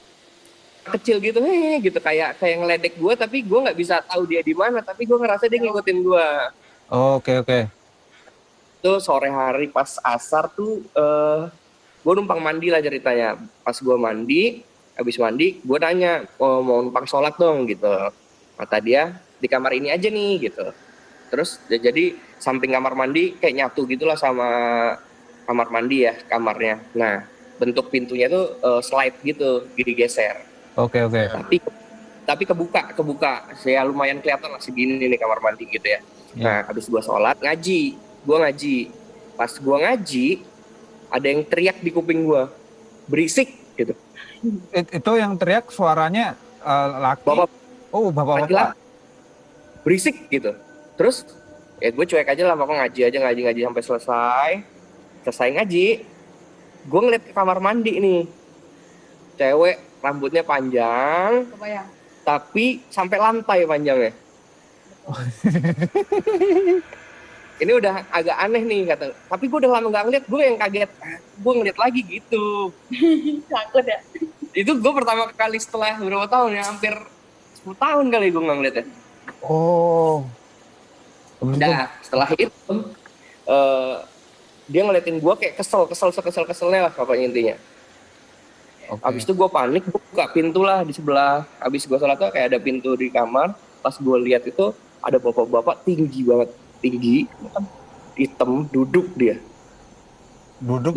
kecil gitu, gitu kayak ngeledek gue, tapi gue nggak bisa tahu dia di mana, tapi gue ngerasa dia ngikutin gue. Oh, oke. Tuh sore hari pas asar tuh, gue numpang mandi lah ceritanya. Pas gue mandi, habis mandi, gue nanya, oh, mau numpang sholat dong gitu. Kata dia di kamar ini aja nih gitu. Terus jadi samping kamar mandi kayak nyatu gitulah sama kamar mandi ya kamarnya. Nah bentuk pintunya tuh slide gitu, digeser. Oke. Tapi kebuka. Saya lumayan kelihatan lah segini nih kamar mandi gitu ya. Iya. Nah habis gue sholat gue ngaji. Pas gue ngaji ada yang teriak di kuping gue, berisik gitu. Itu yang teriak suaranya laki. Bapak Oh, bapak-bapak. laki-laki berisik gitu. Terus ya gue cuek aja lah, pokoknya ngaji sampai selesai ngaji. Gue ngeliat ke kamar mandi nih, cewek rambutnya panjang Kebayang. tapi sampai lantai panjangnya. Ini udah agak aneh nih kata, tapi gue udah lama nggak ngeliat, gue yang kaget, gue ngeliat lagi gitu. Takut ya. Itu gue pertama kali setelah berapa tahun ya, hampir 10 tahun kali gue nggak ngeliatnya. Oh. Habis itu, Nah setelah itu dia ngeliatin gue kayak keselnya lah pokoknya intinya. oke. Abis itu gue panik, gue buka pintu lah di sebelah. Abis gue sholat tuh kayak ada pintu di kamar. Pas gue lihat itu ada bapak-bapak tinggi banget, hitam, duduk dia. Duduk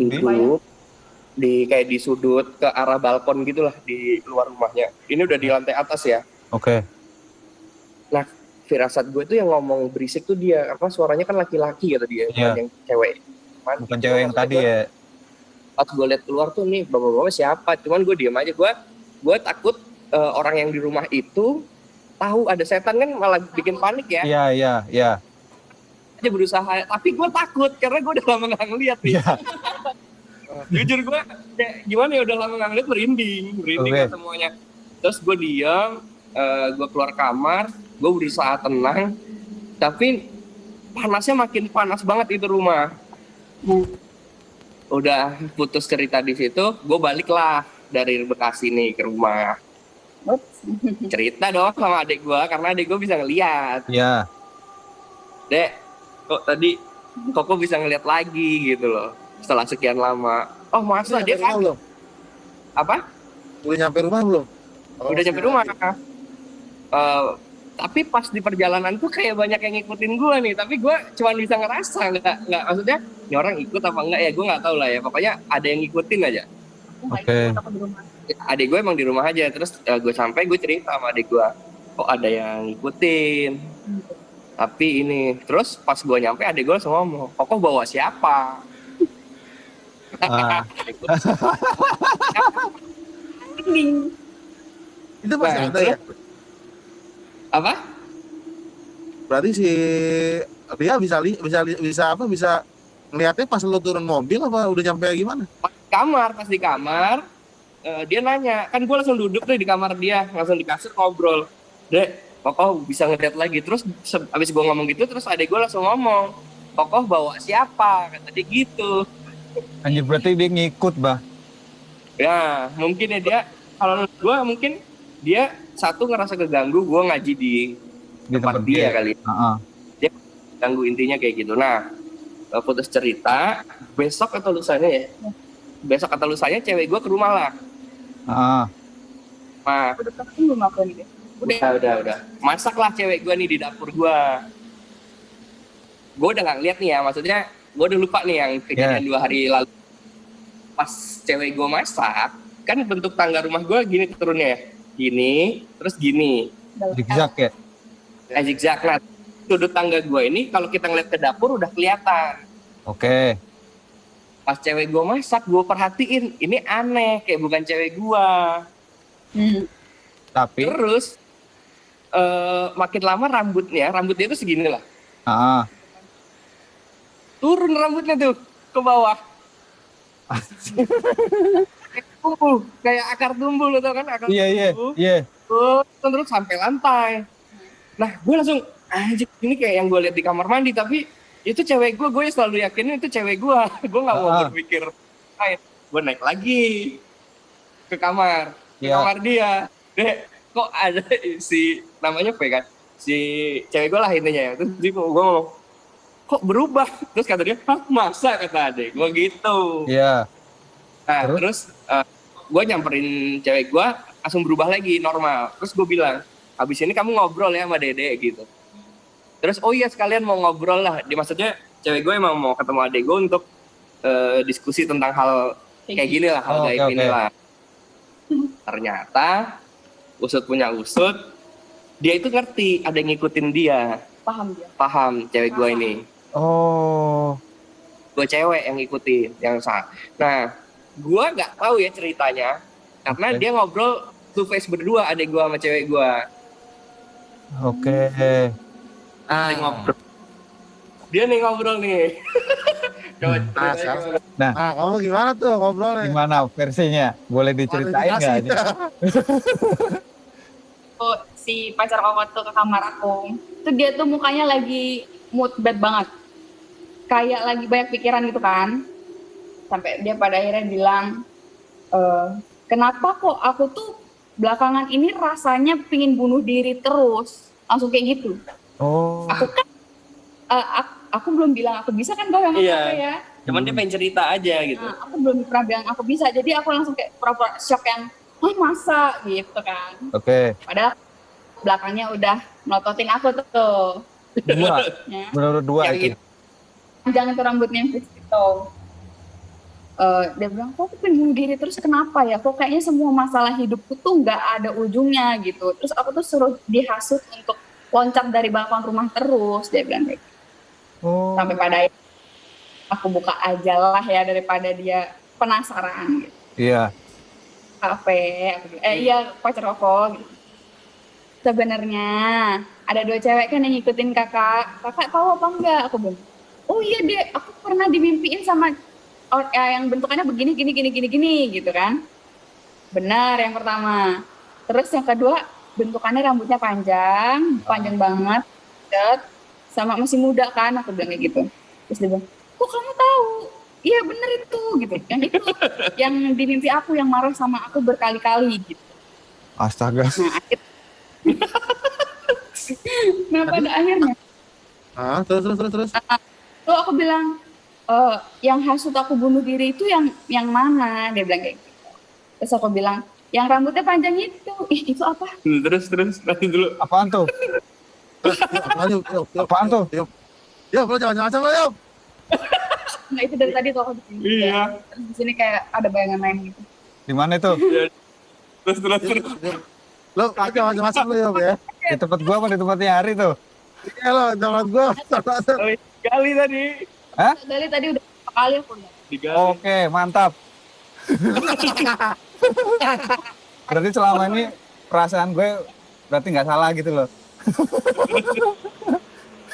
di kayak di sudut ke arah balkon gitulah di luar rumahnya. Ini udah di lantai atas ya. Oke. Nah firasat gue tuh yang ngomong berisik tuh dia, apa suaranya kan laki-laki kata dia, Iya. bukan yang cewek. Bukan cewek yang tadi ya. Pas gue lihat keluar tuh nih bapak-bapak siapa, cuman gue diam aja. Gue takut orang yang di rumah itu tahu ada setan, kan malah bikin panik ya. Iya. Aja berusaha, tapi gue takut karena gue udah lama nggak ngeliat nih. Iya. Jujur gue gimana ya, udah lama nggak ngeliat, merinding Oke. lah semuanya. Terus gue diam, gue keluar kamar, gue berusaha tenang, tapi panasnya makin panas banget itu rumah. Udah putus cerita di situ, gue balik lah dari Bekasi nih ke rumah. Ups. Cerita dong sama adik gue, karena adik gue bisa ngeliat. Iya. Dek, kok tadi Koko bisa ngeliat lagi gitu loh setelah sekian lama. Oh masa dia kan belum? apa? Udah nyampe rumah belum? Udah nyampe rumah. Tapi pas di perjalanan tuh kayak banyak yang ngikutin gue nih, tapi gue cuma bisa ngerasa, nggak maksudnya ini orang ikut apa enggak ya, gue nggak tahu lah ya, pokoknya ada yang ngikutin aja. Oke. Aku di rumah. Adik gue emang di rumah aja, terus gue sampai, gue cerita sama adik gue, kok ada yang ngikutin. Tapi ini, terus pas gue nyampe adik gue langsung ngomong, Koko bawa siapa? Ah, Itu masih Nah, ada ya? Apa? Berarti si dia bisa Ngeliatnya pas lu turun mobil apa udah nyampe gimana? Pas di kamar, dia nanya, kan gue langsung duduk nih di kamar dia, langsung di kasur ngobrol. Dek, Kokoh bisa ngeliat lagi. Terus abis gue ngomong gitu, terus adek gue langsung ngomong, Kokoh bawa siapa? Kata dia gitu. Anjir, berarti dia ngikut, bah. Ya, mungkin ya dia, kalau menurut gue mungkin dia satu ngerasa keganggu, gue ngaji di tempat dia kali. Dia ganggu, intinya kayak gitu. Nah, putus cerita, besok atau lusanya ya? Besok atau lusanya cewek gue ke rumah lah. Nah, Udah ketemu belum aku nih? udah. Masaklah cewek gue nih di dapur gue. Gue udah nggak lihat nih ya, maksudnya gue udah lupa nih yang kejadian 2 hari lalu. Pas cewek gue masak, kan bentuk tangga rumah gue gini turunnya ya. Gini, terus gini. Zigzag ya? Zigzag. Nah, sudut tangga gue ini kalau kita ngeliat ke dapur udah kelihatan. Oke. Pas cewek gue masak, gue perhatiin, ini aneh, kayak bukan cewek gue. Tapi? Terus, makin lama rambutnya itu segini lah. Turun rambutnya tuh ke bawah. Kayak akar tumbuh, lo tau kan? Akar tumbuh. Iya. Terus sampai lantai. Nah, gue langsung, anjir, ini kayak yang gue lihat di kamar mandi, tapi itu cewek gue selalu yakinin itu cewek gue. Gue nggak mau berpikir lain. Gue naik lagi ke kamar, kamar dia. Dek, kok ada si namanya P kan? Si cewek gue lah intinya ya. Terus gue ngomong, kok berubah? Terus kata dia, hah, masa, kata adek gue gitu. Iya. Nah, terus gue nyamperin cewek gue, langsung berubah lagi normal. Terus gue bilang, habis ini kamu ngobrol ya sama Dede gitu. Terus oh iya sekalian mau ngobrol lah. Maksudnya cewek gue emang mau ketemu adek gue untuk diskusi tentang hal kayak gini lah, hal gaib ini lah. Ternyata usut punya usut, dia itu ngerti ada yang ngikutin dia. Paham cewek gue ini. Oh. Gue cewek yang ngikutin, yang sah. Nah, gue nggak tahu ya ceritanya, karena dia ngobrol two face berdua, adek gue sama cewek gue. Oke. Dia nih ngobrol nih. Coba Nah, kamu gimana tuh ngobrolnya? Gimana versinya? Boleh diceritain nggak? Si pacar Koko tuh ke kamar aku, tuh dia tuh mukanya lagi mood bad banget, kayak lagi banyak pikiran gitu kan. Sampai dia pada akhirnya bilang, kenapa kok aku tuh belakangan ini rasanya pingin bunuh diri terus, langsung kayak gitu. Aku kan aku belum bilang aku bisa kan, Bang? Iya. Ya. Cuman dia pengen cerita aja gitu. Nah, aku belum pernah bilang aku bisa, jadi aku langsung kayak pura-pura shock yang, masa gitu kan. Oke. Padahal belakangnya udah melototin aku tuh. Dua. Ya. Benar-benar dua itu. Jangan tuh rambutnya yang fix gitu. Dia bilang, kok aku pengen bunuh diri terus, kenapa ya? Kok kayaknya semua masalah hidupku tuh nggak ada ujungnya gitu. Terus aku tuh suruh dihasut untuk loncat dari balkon rumah terus, dia bilang kayak gitu. Sampai pada akhirnya aku buka aja lah ya, daripada dia penasaran gitu. Iya. Kafe, iya pacar Koko gitu. Sebenarnya ada 2 cewek kan yang ngikutin kakak tahu apa enggak? Aku bilang, oh iya deh, aku pernah dimimpiin sama yang bentukannya begini gini gitu kan. Benar yang pertama. Terus yang kedua, bentukannya rambutnya panjang banget, sama masih muda kan, aku bilang kayak gitu. Terus dia bilang, kok kamu tahu? Iya bener itu gitu. Yang itu yang di mimpi aku, yang marah sama aku berkali-kali gitu. Astaga. Nah pada akhirnya terus tuh aku bilang, yang hasut aku bunuh diri itu yang mana? Dia bilang kayak gitu. Terus aku bilang, yang rambutnya panjang itu. Itu apa? Terus nanti dulu. Apaan tuh? Apaan tuh? Yuk, lo jangan macam lo, yuk. Nah itu dari tadi tuh aku di sini. Iya. Terus di sini kayak ada bayangan lain gitu. Di mana itu? Terus. Lo jangan macam lo, yuk ya. Di tempat gua apa di tempatnya Hari tuh? Iya lo, tempat gua. Gali tadi. Hah? Dari tadi udah berapa kali aku lihat. Digali. Oke, mantap. Berarti selama ini perasaan gue berarti nggak salah gitu loh.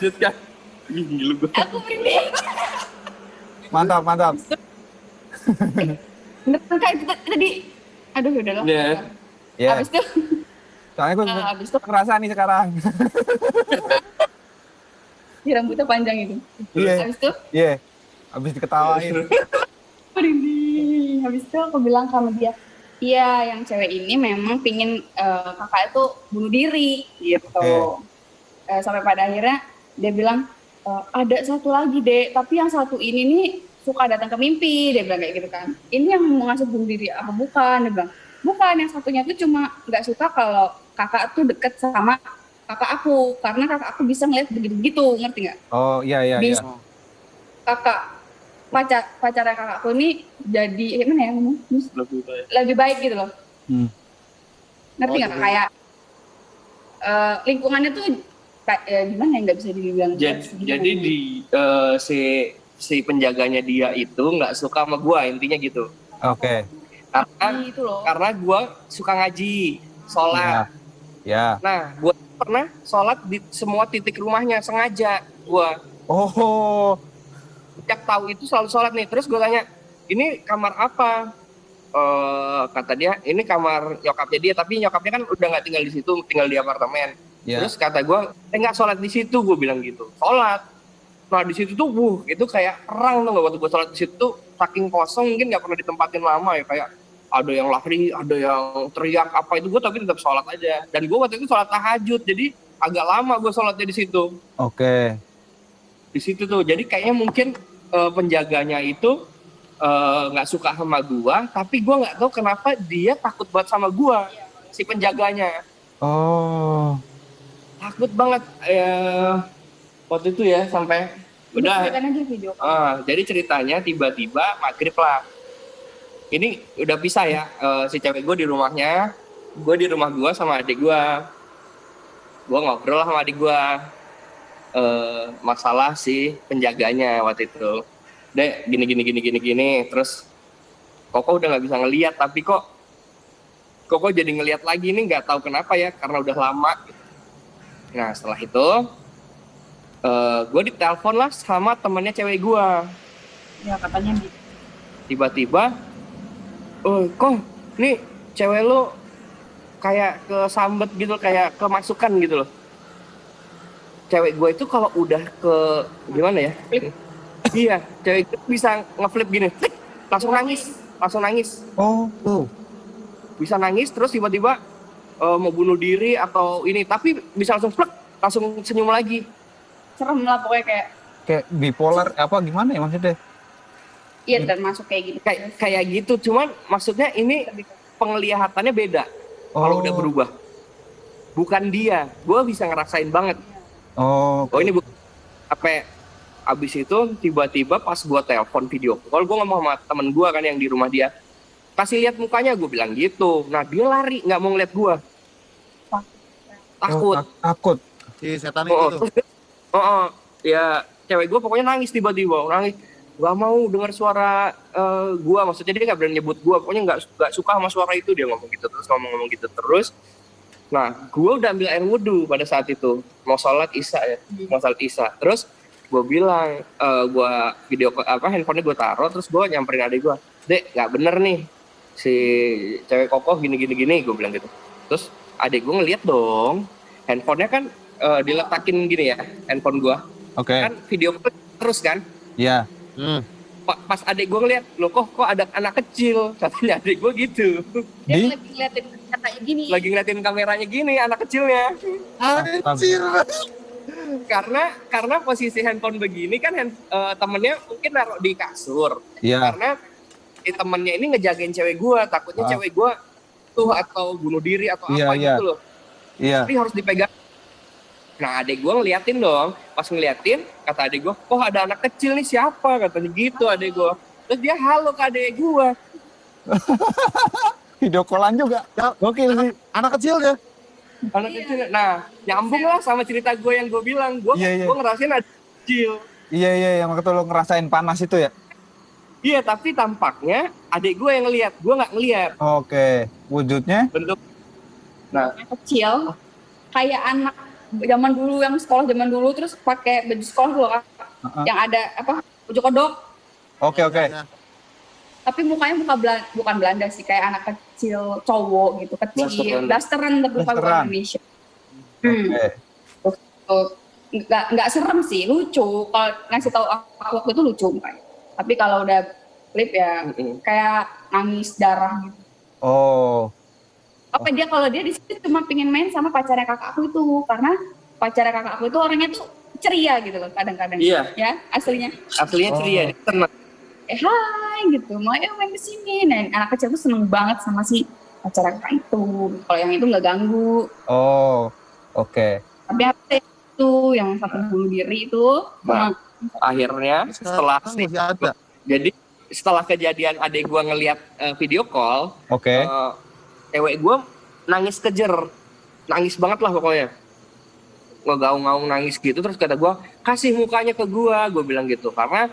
Shoot kan. Gila gue. Aku merinding. Mantap. Beneran Kak itu tadi. Aduh udahlah. Iya. Iya. Habis itu Soalnya gue habis itu ngerasa nih sekarang. rambutnya panjang itu. Iya. Habis itu Iya. Habis diketawain. merinding. Habis itu aku bilang sama dia, iya yang cewek ini memang pingin kakak itu bunuh diri gitu. Sampai pada akhirnya dia bilang, ada satu lagi dek, tapi yang satu ini nih suka datang ke mimpi, dia bilang kayak gitu kan. Ini yang mau ngasih bunuh diri apa bukan? Dia bilang, bukan, yang satunya tuh cuma nggak suka kalau kakak tuh deket sama kakak aku, karena kakak aku bisa ngeliat begitu-begitu, ngerti nggak? Oh iya. Bisa kakak pacarnya kakakku ini jadi gimana ya ngomong? Lebih baik gitu loh. Ngerti nggak? Kayak lingkungannya tuh gimana ya, nggak bisa dibilang. Jadi di si penjaganya dia itu nggak suka sama gua, intinya gitu. Oke. Itu loh. Karena gua suka ngaji, sholat. Ya. Nah, gua pernah sholat di semua titik rumahnya sengaja. Gua Oh. sejak tahu itu selalu sholat nih. Terus gue tanya, ini kamar apa? Kata dia, ini kamar nyokapnya dia. Tapi nyokapnya kan udah nggak tinggal di situ, tinggal di apartemen. Ya. Terus kata gue, nggak sholat di situ. Gue bilang gitu. Sholat. Nah di situ tuh, itu kayak perang tuh nggak, waktu gue sholat di situ tuh saking kosong, mungkin nggak pernah ditempatin lama ya, kayak ada yang lari, ada yang teriak apa itu, gue tapi tetap sholat aja. Dan gue waktu itu sholat tahajud, jadi agak lama gue sholatnya di situ. Oke. Di situ tuh, jadi kayaknya mungkin penjaganya itu nggak suka sama gua, tapi gua nggak tahu kenapa dia takut banget sama gua, si penjaganya. Oh. Takut banget waktu itu ya, sampai udah. Ceritain aja video. Jadi ceritanya tiba-tiba maghrib lah. Ini udah pisah ya, si cewek gua di rumahnya, gua di rumah gua sama adik gua. Gua ngobrol lah sama adik gua. Masalah si penjaganya waktu itu, dek gini, terus Koko udah nggak bisa ngelihat, tapi kok Koko jadi ngelihat lagi nih, nggak tahu kenapa ya, karena udah lama. Nah setelah itu gue ditelepon lah sama temennya cewek gue. Ya katanya Tiba-tiba, kok nih cewek lu kayak kesambet gitu, kayak kemasukan gitu loh. Cewek gue itu kalau udah ke gimana ya? Iya, cewek itu bisa ngeflip gini, langsung nangis. Oh. Bisa nangis terus tiba-tiba mau bunuh diri atau ini, tapi bisa langsung flek, langsung senyum lagi. serem lah pokoknya, Kayak bipolar apa gimana ya maksudnya? iya dan masuk kayak gitu. Kayak gitu, cuman maksudnya ini penglihatannya beda. Kalau udah berubah, bukan dia, gue bisa ngerasain banget. Oh ini apa? Abis itu tiba-tiba pas gua telepon video call, gua ngomong sama temen gua kan yang di rumah dia, kasih lihat mukanya, gue bilang gitu. Nah dia lari, nggak mau ngeliat gua, takut. Si setan itu. Ya cewek gua pokoknya nangis, tiba-tiba nangis, nggak mau dengar suara gua, maksudnya dia nggak berani nyebut gua, pokoknya nggak suka sama suara itu, dia ngomong gitu terus. Nah, gue udah ambil air wudhu pada saat itu, mau sholat isya ya, Terus gue bilang, handphonenya gue taruh, terus gue nyamperin adik gue, dek, nggak bener nih, si cewek kokoh gini, gue bilang gitu. Terus adik gue ngeliat dong, handphonenya kan diletakin gini ya, handphone gue, kan video terus kan? Iya. Pas adik gue ngeliat, loh kok ada anak kecil, katanya adik gue gitu. Dia lagi ngeliatin katanya gini. Lagi ngeliatin kameranya gini, anak kecilnya. Anjir. Karena posisi handphone begini kan temennya mungkin naruh di kasur. Iya. Karena temennya ini ngejagain cewek gue, takutnya cewek gue tuh atau bunuh diri atau apa gitu loh. Iya. Tapi harus dipegang. Nah adik gue ngeliatin dong, pas ngeliatin kata adik gue, kok ada anak kecil nih, siapa, katanya gitu adik gue. Terus dia halo ke adik gue. Video callan juga. Gokil sih. Anak kecil ya. Anak kecil. Nah nyambung lah sama cerita gue yang gue bilang, gue ngerasain anak kecil. Iya, yang waktu lo ngerasain panas itu ya. Iya, tapi tampaknya adik gue yang ngeliat, gue nggak ngeliat. Oke, wujudnya Bentuk. Nah, Kecil, kayak anak zaman dulu, yang sekolah zaman dulu, terus pakai baju sekolah dulu kan, yang ada apa, baju kodok. Oke. Ya. Tapi mukanya bukan Belanda sih, kayak anak kecil cowok gitu, kecil. Blasteran. Blasteran tapi bukan Blasteran. Indonesia. Oke. Tuh, nggak serem sih, lucu. Kalau ngasih tahu aku waktu itu lucu mukanya. Tapi kalau udah klip ya kayak nangis darah gitu. Oh. Apa dia kalau dia di situ cuma pingin main sama pacarnya kakak aku itu, karena pacarnya kakak aku itu orangnya tuh ceria gitu loh kadang-kadang. Iya. Ya aslinya. Aslinya ceria, dia tenang. Hai gitu, mau main kesini. Nah anak kecil tuh seneng banget sama si pacar kakak itu. Kalau yang itu nggak ganggu. Oh. Oke. Tapi apa itu yang satu bunuh diri itu? Nah, akhirnya setelah Sekarang masih ada. jadi setelah kejadian adek gua ngelihat video call, Oke. cewek gua nangis kejer, nangis banget lah pokoknya, ngegaung-gaung nangis gitu. Terus kata gua, kasih mukanya ke gua bilang gitu, karena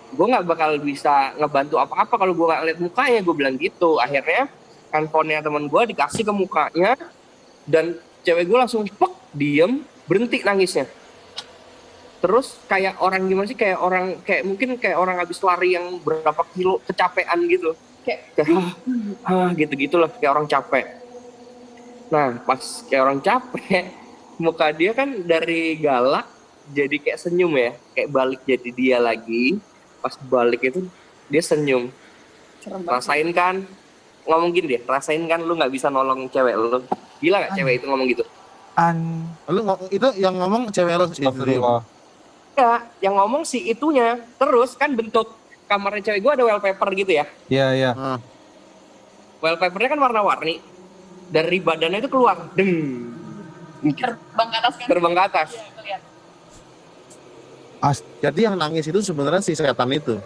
gue nggak bakal bisa ngebantu apa-apa kalau gue nggak lihat mukanya, gue bilang gitu. Akhirnya handphonenya teman gue dikasih ke mukanya, dan cewek gue langsung pek, diem, berhenti nangisnya. Terus kayak orang gimana sih, kayak mungkin kayak orang habis lari yang berapa kilo kecapean gitu, kayak gitu loh, kayak orang capek. Nah pas kayak orang capek, muka dia kan dari galak jadi kayak senyum ya, kayak balik jadi dia lagi. Pas balik itu dia senyum. Rasain kan, ngomong gini deh, rasain kan lu nggak bisa nolong cewek lu. Gila nggak cewek itu ngomong gitu? Lu itu yang ngomong cewek lu sih. Astagfirullah. Ya, yang ngomong si itunya. Terus kan bentuk kamarnya cewek gua ada wallpaper gitu ya. Iya. Wallpapernya kan warna-warni. Dari badannya itu keluar, deng. Terbang ke atas kan? Terbang ke atas. Iya, kelihatan. Jadi yang nangis itu sebenarnya si setan itu.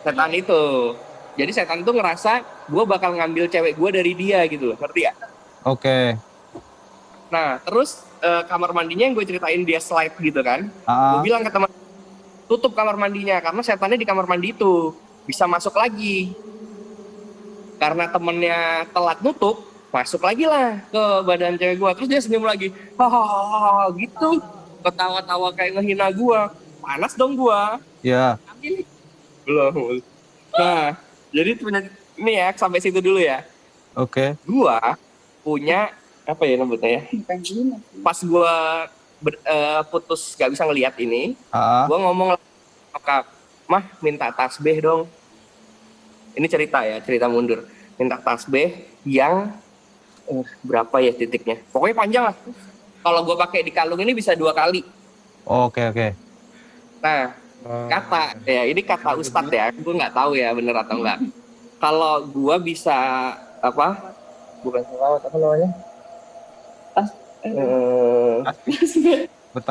Setan itu. Jadi setan itu ngerasa gue bakal ngambil cewek gue dari dia gitu loh, ngerti ya? Oke. Nah, terus kamar mandinya yang gue ceritain dia slide gitu kan. Gue bilang ke teman, tutup kamar mandinya karena setannya di kamar mandi itu bisa masuk lagi. Karena temennya telat nutup, masuk lagi lah ke badan cewek gue. Terus dia senyum lagi, hahaha gitu, ketawa-tawa kayak ngehina gue. Panas dong gue. Ya. Belum. Nah, jadi punya ini ya, sampai situ dulu ya. Oke. Gua punya apa ya namanya ya? Bukan gini. Pas gua putus gak bisa ngelihat ini, gua ngomong ke Mah, minta tasbih dong. Ini cerita ya, cerita mundur. Minta tasbih yang berapa ya titiknya? Pokoknya panjang lah. Kalau gua pakai di kalung ini bisa 2 kali. Oke. Nah, kata ya ini kata Ustadz ya, gue nggak tahu ya bener atau enggak. Kalau gue bisa apa? Bukan selawat, apa namanya?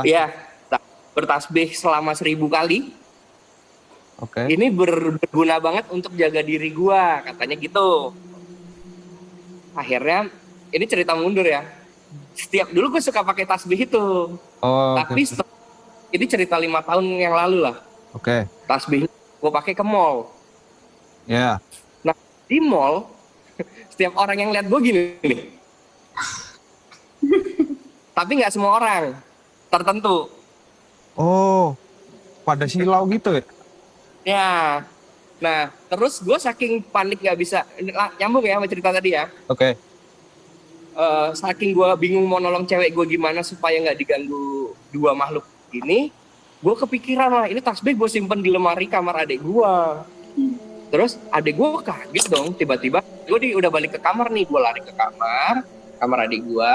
Ya, bertasbih selama 1000 kali. Oke. Ini berguna banget untuk jaga diri gue, katanya gitu. Akhirnya ini cerita mundur ya. Setiap dulu gue suka pakai tasbih itu, tapi ini cerita 5 tahun yang lalu lah. Oke. Tasbih gue pakai ke mall. Ya. Nah di mall setiap orang yang lihat gue gini nih. Tapi nggak semua orang, tertentu. Oh, pada silau gitu ya? Ya. Nah terus gue saking panik nggak bisa nyambung ya sama cerita tadi ya. Oke. Saking gue bingung mau nolong cewek gue gimana supaya nggak diganggu 2 makhluk ini, gue kepikiran lah, ini tasbih gue simpen di lemari kamar adik gue. Terus adik gue kaget dong, tiba-tiba gue udah balik ke kamar nih, gue lari ke kamar adik gue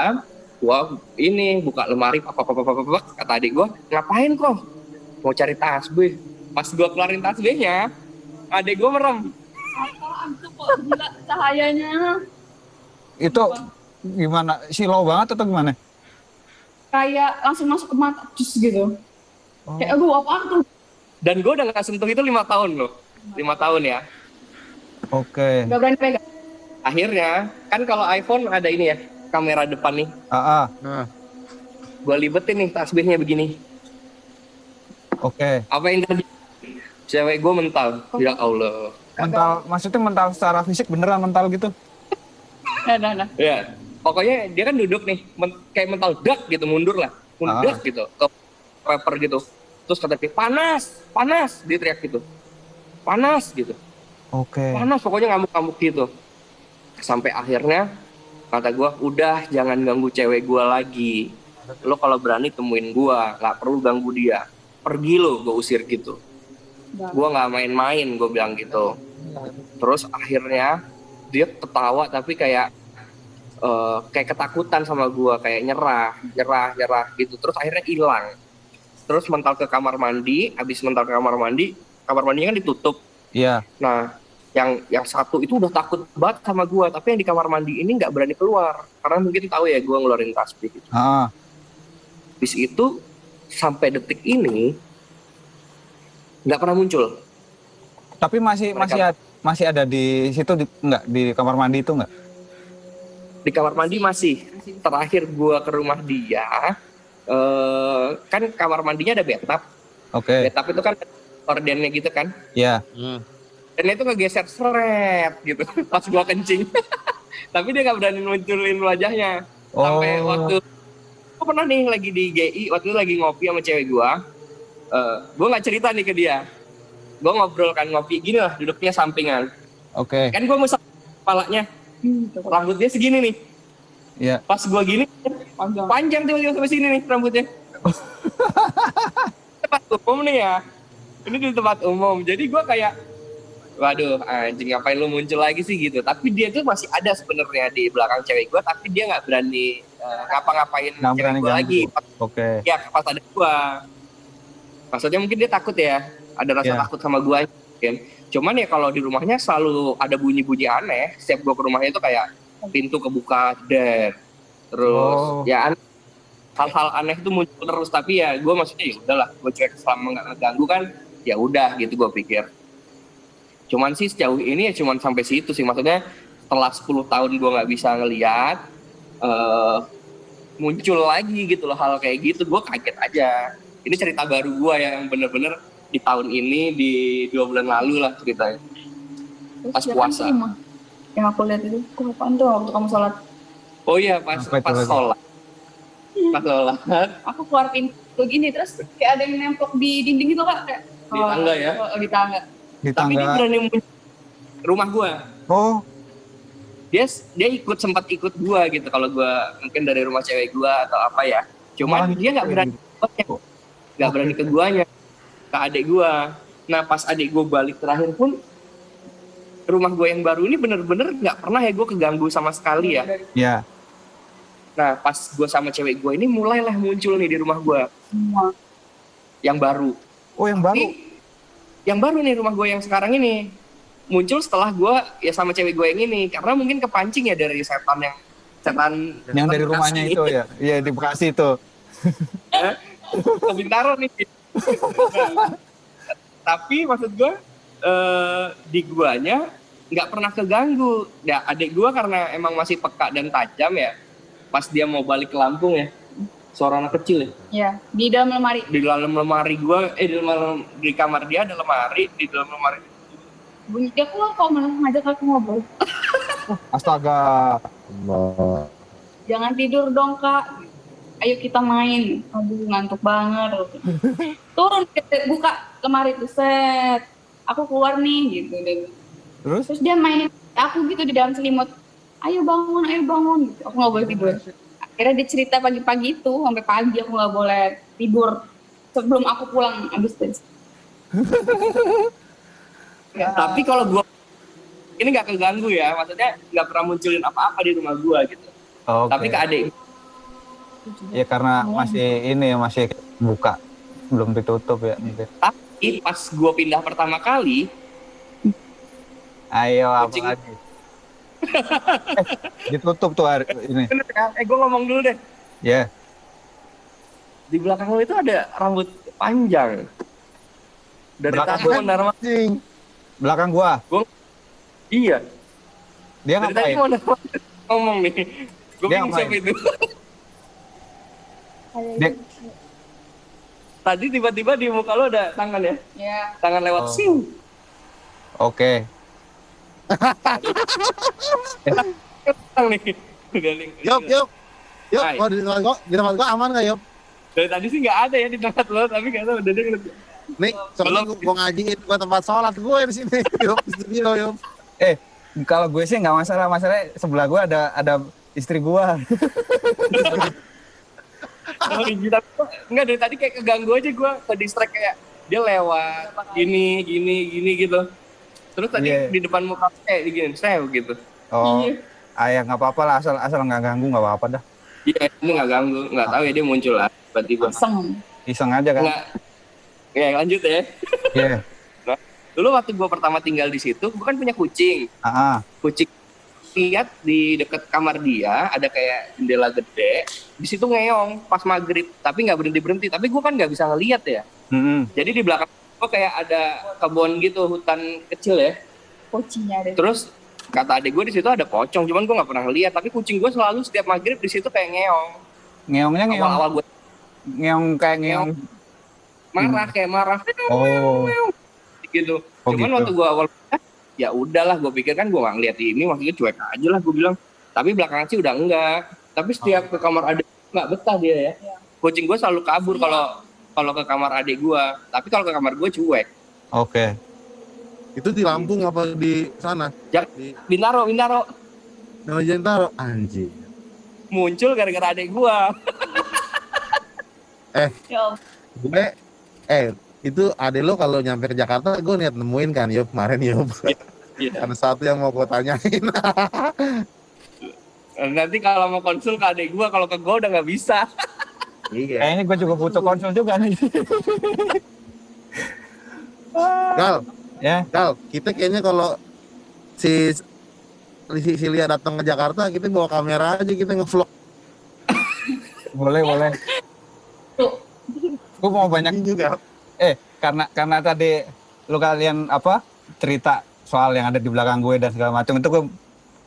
ini buka lemari, kata adik gue, ngapain kok? Mau cari tasbih. Pas gue keluarin tasbihnya, adik gue merem. Apaan tuh kok gila cahayanya? Itu gimana? Silau banget atau gimana? Kayak langsung masuk ke mata cus gitu. Kayak aduh apaan tuh? Dan gue udah gak sentuh itu 5 tahun loh. 5 tahun ya. Oke. Gak berani pegang. Akhirnya kan kalau iPhone ada ini ya, kamera depan nih. Nah, Gue libetin nih tasbihnya begini. Oke. Apa yang terjadi? Cewek gue mental. Ya Allah. Mental, maksudnya mental secara fisik beneran mental gitu? Nah. Ya. Pokoknya dia kan duduk nih, kayak mental dak gitu, mundur gitu, ke paper gitu. Terus kata dia, panas, dia teriak gitu. panas gitu. Oke. Panas pokoknya ngamuk-ngamuk gitu. Sampai akhirnya kata gue, udah jangan ganggu cewek gue lagi. Lo kalau berani temuin gue, nggak perlu ganggu dia. Pergi lo, gue usir gitu. Gue nggak main-main, gue bilang gitu. Terus akhirnya dia ketawa tapi kayak ketakutan sama gue, kayak nyerah gitu. Terus akhirnya hilang. Terus mental ke kamar mandi, habis mental ke kamar mandinya kan ditutup. Iya. Nah, yang satu itu udah takut banget sama gue, tapi yang di kamar mandi ini nggak berani keluar karena mungkin tahu ya gue ngeluarin tasbih gitu. Habis itu sampai detik ini nggak pernah muncul. Tapi masih ada di situ nggak, di kamar mandi itu nggak? Di kamar mandi masih. Terakhir gue ke rumah dia, kan kamar mandinya ada bathtub. Oke. Bathtub itu kan ordennya gitu kan. Iya. Dan itu ngegeser seret gitu pas gua kencing. Tapi dia nggak berani munculin wajahnya. Sampai waktu gua pernah nih lagi di GI, waktu itu lagi ngopi sama cewek gua nggak cerita nih ke dia. Gua ngobrol kan, ngopi gini lah, duduknya sampingan. Oke. Kan gua musap kepalanya, rambutnya segini nih. Iya. Pas gua gini panjang tiba-tiba sampai sini nih rambutnya. Tempat umum nih ya, ini di tempat umum. Jadi gua kayak, waduh anjing ngapain lu muncul lagi sih gitu. Tapi dia tuh masih ada sebenarnya di belakang cewek gue, tapi dia nggak berani ngapa-ngapain cewek gue lagi. Oke. Ya pas ada gue, maksudnya mungkin dia takut ya, ada rasa takut sama gue mungkin. Cuman ya kalau di rumahnya selalu ada bunyi-bunyi aneh. Setiap gue ke rumahnya itu kayak pintu kebuka terus ya hal-hal aneh itu muncul terus. Tapi ya gue maksudnya ya udahlah, gue cuek selama nggak ngeganggu kan, ya udah gitu gue pikir. Cuman sih sejauh ini ya cuman sampai situ sih, maksudnya setelah 10 tahun gue nggak bisa ngeliat muncul lagi gitu loh hal kayak gitu. Gue kaget aja. Ini cerita baru gue yang bener-bener di tahun ini, di 2 bulan lalu lah ceritanya. Pas puasa. Yang aku lihat itu, kok apaan tuh waktu kamu sholat? Oh iya pas sholat. Pas sholat. Aku keluar pintu gini, terus kayak ada yang nempel di dinding itu kak. Kayak, Di tangga ya? Di tangga. Tapi dia berani muncul rumah gue. Dia sempat ikut gue gitu kalau gue mungkin dari rumah cewek gue atau apa ya. Cuman dia nggak berani ke guanya, ke adik gue. Nah pas adik gue balik terakhir pun rumah gue yang baru ini bener-bener nggak pernah ya gue keganggu sama sekali ya. Iya. Nah pas gue sama cewek gue ini mulailah muncul nih di rumah gue Semua. yang baru. Oh yang baru? Yang baru nih rumah gue yang sekarang ini muncul setelah gue ya sama cewek gue yang ini, karena mungkin kepancing ya dari setan yang dari rumahnya itu ya. Iya di Bekasi itu. Bintaro nih. Tapi maksud gue di guanya nggak pernah keganggu. Ya adik gue karena emang masih peka dan tajam ya. Pas dia mau balik ke Lampung ya, suara anak kecil ya. Iya, di dalam lemari. Di dalam lemari gue, di kamar dia ada lemari, di dalam lemari. Bunyi dia keluar kok malah ngajak aku ngobrol. Astaga. Jangan tidur dong kak. Ayo kita main. Aduh ngantuk banget. Turun buka lemari tuh set. Aku keluar nih gitu deh. Terus dia mainin aku gitu di dalam selimut. Ayo bangun gitu. Aku nggak boleh tidur. Akhirnya dia cerita pagi-pagi itu sampai pagi aku nggak boleh tidur sebelum aku pulang abis tes. Tapi kalau gua ini nggak keganggu ya, maksudnya nggak pernah munculin apa-apa di rumah gua gitu. Tapi ke adik. Ya karena masih buka, belum ditutup ya mungkin. Tapi pas gua pindah pertama kali, ayo apa lagi? Ditutup tuh hari ini. Bener kan? Gue ngomong dulu deh. Ya. Di belakang lo itu ada rambut panjang. Dari tadi mondar-mandir. Belakang gua. Iya. Dia dari ngapain? tadi mondar-mandir ngomong nih. Gue bingung siapa itu. Tadi tiba-tiba di muka lo ada tangan ya? Iya. Tangan lewat siu. Oke. Yop, di tempat gua aman nggak Yop? Dari tadi sih nggak ada ya di tempat lo, tapi nggak tahu udah dia Nih, soalnya gue ngajiin gue tempat sholat gue di sini. Yuk, studio yuk. Kalau gue sih nggak masalah, masalahnya sebelah gue ada istri gue. Enggak, dari tadi kayak keganggu aja gue, ke distract kayak dia lewat gini gitu. Terus tadi di depan muka kayak gini, saya gitu. Oh, ya nggak apa-apa lah, asal nggak ganggu nggak apa-apa dah. Iya, ini nggak ganggu, nggak tahu ya dia muncul lah tiba-tiba. Iseng aja kan. Nggak, ya lanjut ya. Iya. Nah, dulu waktu gue pertama tinggal di situ, gue kan punya kucing. Kucing lihat di dekat kamar dia ada kayak jendela gede, di situ ngeong pas maghrib, tapi nggak berhenti, tapi gue kan nggak bisa ngelihat ya. Jadi di belakang gue kayak ada kebun gitu, hutan kecil ya. Kucingnya ada. Terus kata adik gue di situ ada pocong, cuman gue nggak pernah lihat, tapi kucing gue selalu setiap maghrib di situ kayak ngeong. Ngeongnya ngeong. Awal gue ngeong kayak ngeong marah kayak marah. Gitu. Cuman gitu. waktu gue awal ya udahlah, gue pikir kan gue nggak ngeliat ini, maksudnya cuek aja lah gue bilang. Tapi belakangan sih udah enggak. Tapi setiap ke kamar adik nggak betah dia ya. Kucing gue selalu kabur kalau ke kamar adik gue. Tapi kalau ke kamar gue cuek. Oke. Itu di Lampung apa di sana? Di Bintaro. Nama Jentaro. Anjir. Muncul gara-gara adik gue. Gue itu adek lo kalau nyampe ke Jakarta gue niat nemuin kan Yop kemarin Yop. Ada satu yang mau gue tanyain. Nanti kalau mau konsul ke adik gue, kalau ke gue udah nggak bisa. Iya. Kayaknya gue juga butuh konsul juga nih. Gal, kita kayaknya kalau si Lia datang ke Jakarta, kita bawa kamera aja, kita ngevlog. Boleh. Gue mau banyak juga. Karena tadi lu kalian cerita soal yang ada di belakang gue dan segala macam, itu gue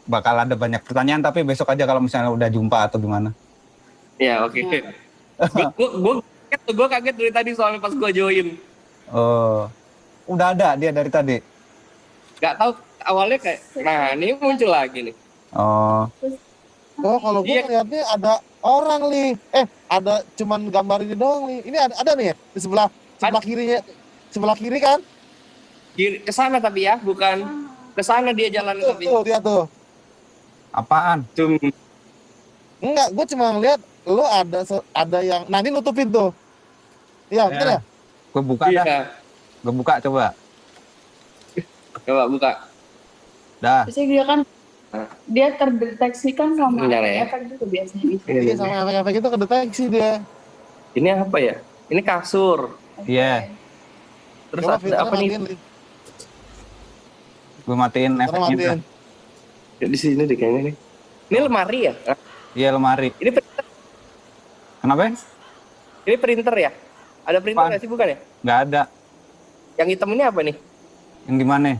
bakal ada banyak pertanyaan, tapi besok aja kalau misalnya udah jumpa atau gimana. Ya oke. Gue kaget dari tadi soalnya pas gue join. Udah ada dia dari tadi. Gak tahu awalnya kayak, nah ini muncul lagi nih. Kalau gue lihatnya ada orang nih. Ada cuman gambar ini doang nih. Ini ada nih ya di sebelah kirinya. Sebelah kiri kan? Kiri ke sana tapi ya, bukan ke sana dia jalan tapi. Tuh, dia tuh. Apaan? Enggak, gue cuma ngeliat lo ada yang ini nutupin tuh. Iya, betul ya? Gue buka dah. Gue buka coba. Coba buka. Dah. Biasanya dia kan terdeteksi kan sama efek juga biasanya gitu. Iya, sama efek itu kedeteksi dia. Ini apa ya? Ini kasur. Iya. Terus ada apa nih? Gue matiin efeknya. Di sini deh kayaknya nih. Ini lemari ya? Iya, lemari. Ini printer. Kenapa? Ini printer ya? Ada printer nggak sih, bukan ya? Nggak ada. Yang hitam ini apa nih? Yang di mana?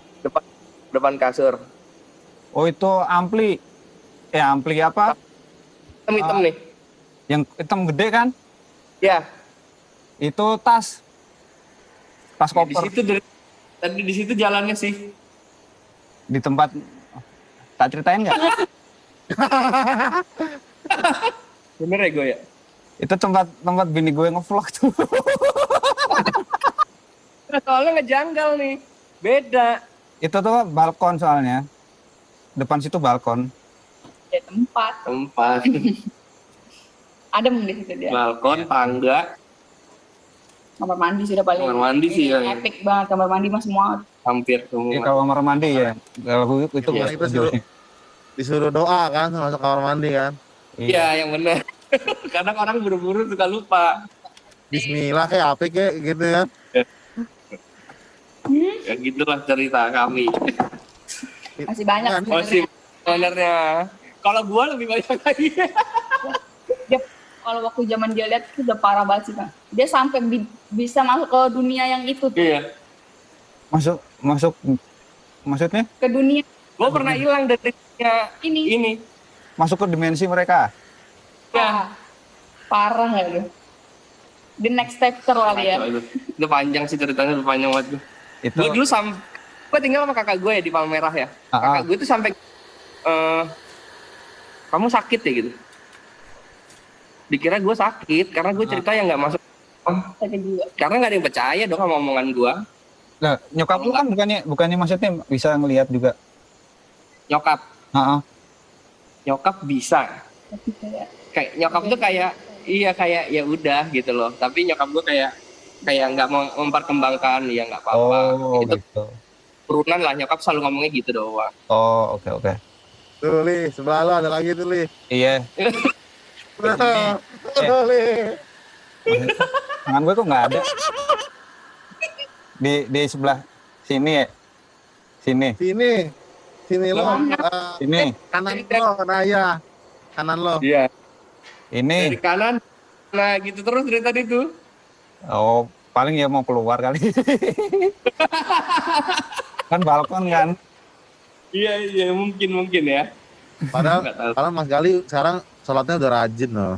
Depan kasur. Oh, itu ampli. Ampli apa? Hitam nih. Yang hitam gede kan? Ya. Itu tas koper. Di situ tadi di situ jalannya sih. Di tempat tak ceritain nggak? Bener ya gue ya? Itu tempat bini gue ngevlog tuh. Soalnya ngejanggal nih. Beda. Itu tuh balkon soalnya. Depan situ balkon. Ya tempat. Adem di situ dia. Balkon, tangga. Kamar mandi sudah paling. Kamar mandi sih ya. Epic banget kamar mandi mah semua. Hampir semua. Kalau kamar mandi ya. Kalau itu disuruh doa kan masuk kamar mandi kan. Iya, yang benar. Kadang orang buru-buru suka lupa. Bismillah kayak apa kayak gitu ya. Ya gitulah cerita kami. Masih banyak. Masih sebenarnya. Kalau gua lebih banyak lagi. Dia kalau waktu zaman dia lihat itu udah parah banget sih, Kak. Dia sampai bisa masuk ke dunia yang itu tuh. Iya. Masuk maksudnya? Ke dunia. Gua pernah hilang dari dunia ini. Masuk ke dimensi mereka. Ya. Parah ya lu. The next chapter kali ya. Itu panjang sih ceritanya, panjang banget. Gue dulu gue tinggal sama kakak gue ya di Palmerah ya. Kakak gue tuh sampai kamu sakit ya gitu. Dikira gue sakit karena gue cerita yang nggak masuk Tapi juga. Karena nggak ada yang percaya dong sama omongan gue. Lah, nyokap lu kan bukannya maksudnya bisa ngelihat juga. Nyokap, Heeh. nyokap bisa. Tapi Kayak nyokap tuh kayak kayak ya udah gitu loh. Tapi nyokap gue kayak nggak mau memperkembangkan, ya nggak apa-apa. Oh, Itu gitu. turunan lah, nyokap selalu ngomongnya gitu doang. Oh, oke. Tuh, Li, sebelah lo ada lagi tuh, Li. Iya. Tuh, Li. Tangan gue kok nggak ada. Di sebelah sini ya. Sini. Sini lo. Sini. Kanan lo, nah ya. Kanan lo. Iya. Ini. Dari kanan, nah gitu terus dari tadi tuh. Oh, paling ya mau keluar kali. Kan balkon kan. Iya mungkin ya. Padahal Mas Gali sekarang sholatnya udah rajin loh.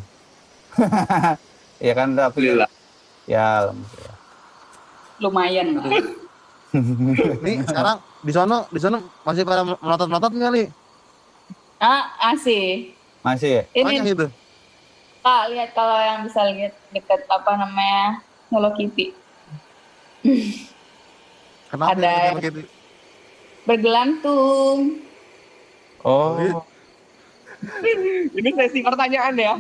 Iya kan, tapi Alhamdulillah. ya alhamdulillah. lumayan. Nih sekarang di sana masih pada melotot-melotot nggak, Li? Asih. Masih ya? Banyak Ini itu. Kak, lihat kalau yang bisa lihat dekat apa namanya Hello Kitty. Kenapa Ada. ya gitu? Bergelantung. Oh. Ini sesi pertanyaan ya.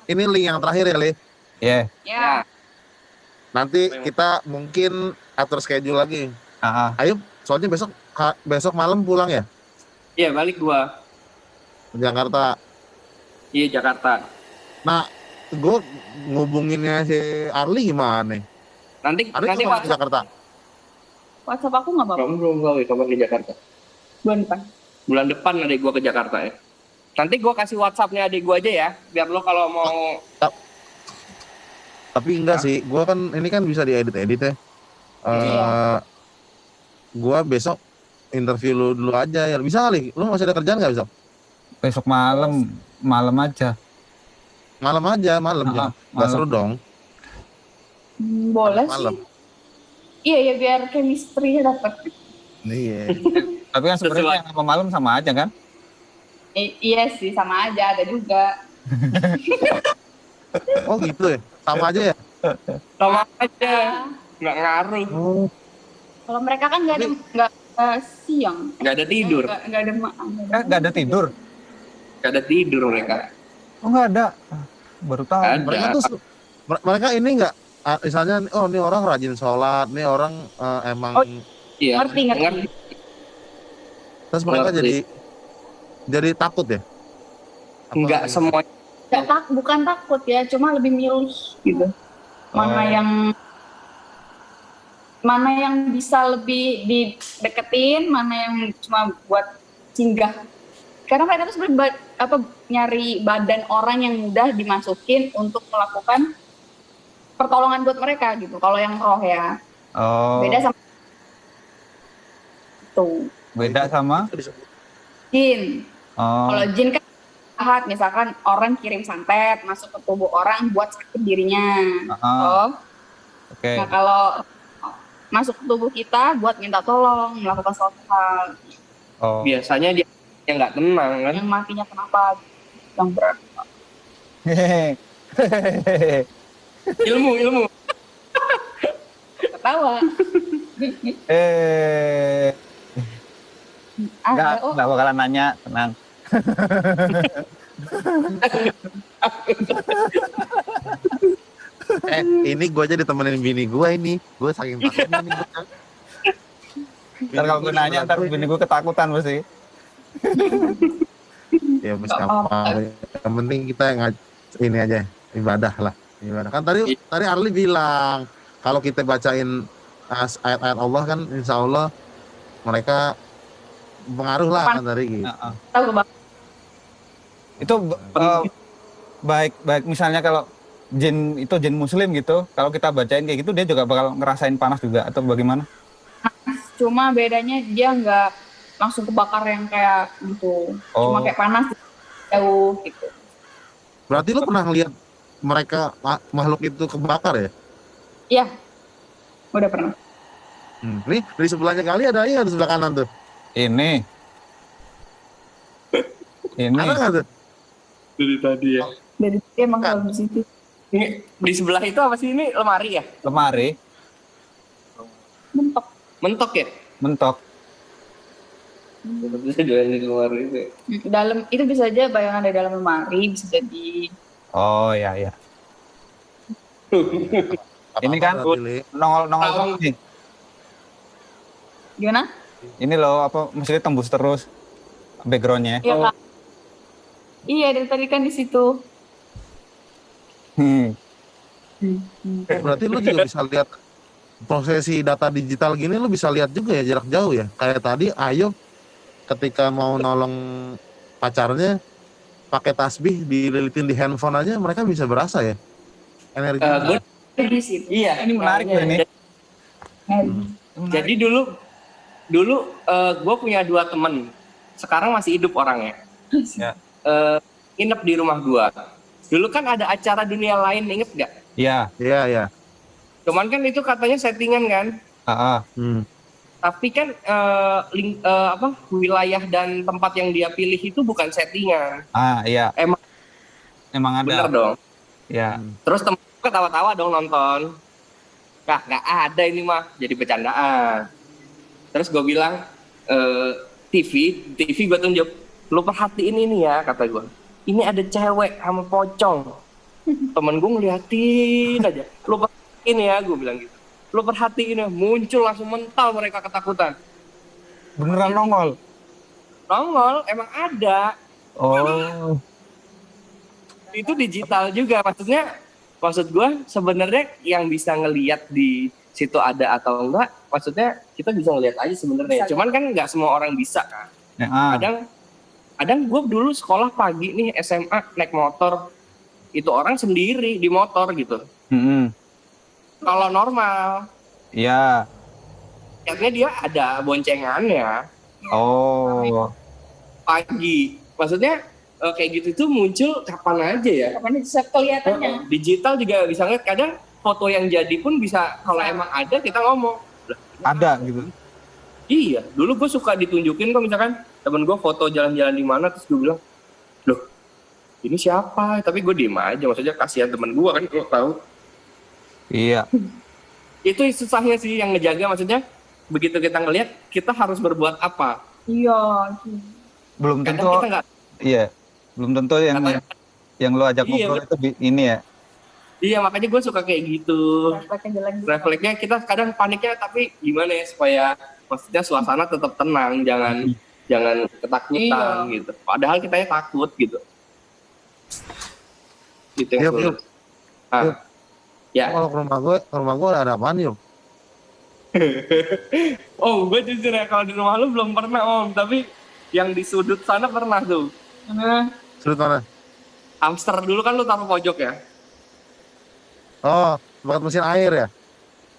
Ini link yang terakhir ya, Li. Iya. Ya. Nanti kita mungkin atur schedule lagi. Ayo, soalnya besok malam pulang ya Iya, balik gua. ke Jakarta. Iya, Jakarta. Nah, gue ngubunginnya si Arli gimana nih? Nanti Arli kapan ke Jakarta? WhatsApp aku nggak apa-apa. kamu belum tahu ya kapan ke Jakarta. Bulan depan. Bulan depan adik gua ke Jakarta ya. Nanti gua kasih WhatsApp-nya adik gua aja ya, biar lo kalau mau. Tapi enggak sih, gue kan ini kan bisa diedit-edit ya. Iya. Gue besok interview lu dulu aja ya. Bisa kali? Lu masih ada kerjaan nggak besok? Besok malam aja. Malam aja, malam ya. Nggak malam. seru dong. Boleh Malam. sih. Iya ya biar chemistry-nya dapat. Iya. Tapi kan sebenarnya yang malam sama aja kan? Iya sih sama aja ada juga. Oh gitu ya? Sama aja ya? Sama aja, nggak ngaruh. Oh. Kalau mereka kan nggak siang. Nggak ada tidur. Nggak ada Nggak ada tidur. Nggak ada tidur mereka. Oh nggak ada. Baru tahu. Ada. Mereka ini nggak, misalnya, oh ini orang rajin sholat, ini orang emang, Oh, Iya. Ngerti. terus mereka ngerti. jadi takut ya? Apa Nggak lagi? semua. bukan takut ya, cuma lebih milih gitu. Mana yang bisa lebih dideketin, mana yang cuma buat singgah. Karena mereka tuh sebenarnya nyari badan orang yang mudah dimasukin untuk melakukan pertolongan buat mereka gitu. Kalau yang roh ya. Oh. Beda sama itu. Beda sama. Jin. Oh. Kalau jin kan jahat, misalkan orang kirim santet masuk ke tubuh orang buat sakit dirinya. Oke. Nah kalau masuk ke tubuh kita buat minta tolong melakukan suatu hal. Oh. Biasanya dia yang nggak tenang kan. Yang matinya kenapa? Yang berat. Ilmu. Ketawa. Nggak bakalan nanya, tenang. Ini gue aja ditemenin bini gue ini. Gue saking takutnya nih. Ntar kalau gue nanya, ntar bini gue ketakutan pasti. Ya mas apa? Yang penting kita ini aja ibadah lah. Ibadah. Kan tadi Arli bilang kalau kita bacain ayat-ayat Allah kan insya Allah mereka pengaruh lah kan tadi gitu. Itu baik misalnya kalau jin muslim gitu, kalau kita bacain kayak gitu dia juga bakal ngerasain panas juga atau bagaimana? Cuma bedanya dia nggak langsung kebakar yang kayak gitu. Cuma kayak panas jauh gitu. Berarti lo pernah lihat mereka makhluk itu kebakar ya? Iya. Udah pernah. Nih di sebelahnya kali ada di sebelah kanan tuh. Ini. Ada nggak tuh? Dari tadi ya. Dari tadi emang Kan. kalau di situ. Ini di sebelah itu apa sih, ini lemari ya? Lemari, Mentok. Mentok ya? mentok. Bisa jualan di lemari itu. Ya? Dalam itu bisa aja bayangan dari dalam lemari, bisa jadi. Oh ya ya. Ini kan Apa-apa berarti, Li. nongol terus nih. Gimana? Ini loh apa maksudnya tembus terus backgroundnya. Iya Oh. Kak. Iya dari tadi kan di situ. Hmm. Berarti lu juga bisa lihat prosesi data digital gini, lu bisa lihat juga ya jarak jauh ya. Kayak tadi Ayo ketika mau nolong pacarnya pakai tasbih dililitin di handphone aja, mereka bisa berasa ya energi. Gue Di situ. iya. Ini menarik loh ini. Jadi dulu gue punya 2 temen. Sekarang masih hidup orangnya. Ya. Nginep di rumah gue. Dulu kan ada acara dunia lain, inget gak? Iya. Iya, iya. Cuman kan itu katanya settingan kan. Ah, ah. Tapi kan wilayah dan tempat yang dia pilih itu bukan settingan. Ah, iya. Emang Bener ada. dong. Ya. Terus temen gue ketawa-tawa dong nonton. Nggak ada ini mah, jadi bercandaan. Terus gue bilang, TV gue tunjuk, lu perhatiin ini ya, kata gue. Ini ada cewek sama pocong. Temen gue ngeliatin aja, lu perhatiin ya, gue bilang gitu. Lu perhatiin ya, muncul langsung mental mereka ketakutan. Beneran nongol. Nongol, emang ada. Oh. Itu digital juga, maksud gue sebenarnya yang bisa ngelihat di situ ada atau enggak, maksudnya kita bisa ngelihat aja sebenarnya. Cuman kan nggak semua orang bisa kan. Ya, ah. Kadang gue dulu sekolah pagi nih SMA naik motor, itu orang sendiri di motor gitu. Mm-mm. Kalau normal, Iya. akhirnya dia ada boncengannya Oh. pagi. Maksudnya kayak gitu tuh muncul kapan aja ya. Kapan bisa kelihatannya? Digital juga bisa ngeliat, kadang foto yang jadi pun bisa, kalau emang ada kita ngomong. Ada gitu. Iya, dulu gue suka ditunjukin kok, misalkan temen gue foto jalan-jalan di mana, terus gue bilang, loh, ini siapa? Tapi gue diem aja, maksudnya kasihan temen gue kan, lo tahu. Iya. Itu susahnya sih yang ngejaga, maksudnya begitu kita ngelihat, kita harus berbuat apa? Iya. Belum tentu. Kadang kita nggak. Iya. Belum tentu yang lo ajak Iya, ngobrol itu ini ya. Iya, makanya gue suka kayak gitu. Refleksnya jalan gitu. Refleksnya kita kadang paniknya, tapi gimana ya supaya maksudnya suasana tetap tenang, jangan ketakutan gitu. Padahal kita takut gitu. Gitu yang Yuk, sulit. yuk. Ah, Yuk. ya. Kalau ke rumah gue ada apaan yuk? Oh, gue jujur ya, kalau di rumah lu belum pernah Om, tapi yang di sudut sana pernah tuh. Sudut mana? Hamster dulu kan lu taruh pojok ya. Oh, tempat mesin air ya?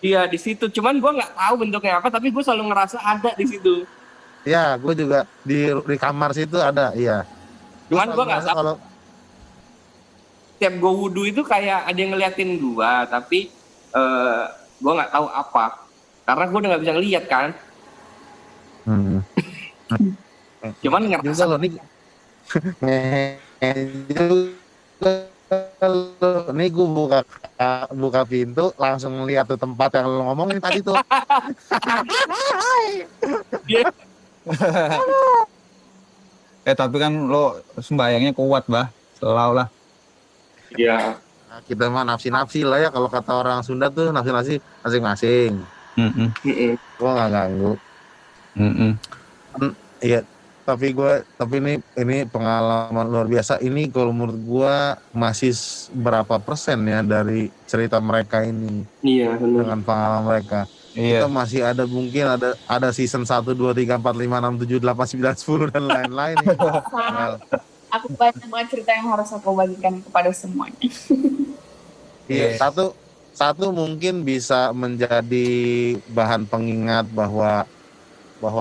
Iya di situ, cuman gue nggak tahu bentuknya apa, tapi gue selalu ngerasa ada di situ. Iya, gue juga di kamar situ ada, iya. Cuman gue nggak tahu. Kalau Tiap gue wudhu itu kayak ada yang ngeliatin gue, tapi gue nggak tahu apa, karena gue udah nggak bisa ngeliat kan. Cuman juga ngerasa lo nih juga nih gue buka pintu langsung ngeliat tuh tempat yang lo ngomongin tadi tuh. Tapi kan lo sembayangnya kuat, bah. Selalu lah. Iya. Nah, kita mah nafsi-nafsi lah ya, kalau kata orang Sunda tuh nafsi-nafsi masing-masing. Mm-mm. Gue nggak ganggu. Mm-mm. Iya, tapi ini pengalaman luar biasa. Ini kalau menurut gue masih berapa persen ya dari cerita mereka ini Iya benar. dengan pengalaman mereka. Iya. Kita masih ada mungkin ada season 1, 2, 3, 4, 5, 6, 7, 8, 9, 10 dan lain-lain. Well, Aku banyak banget cerita yang harus aku bagikan kepada semuanya. iya, satu mungkin bisa menjadi bahan pengingat bahwa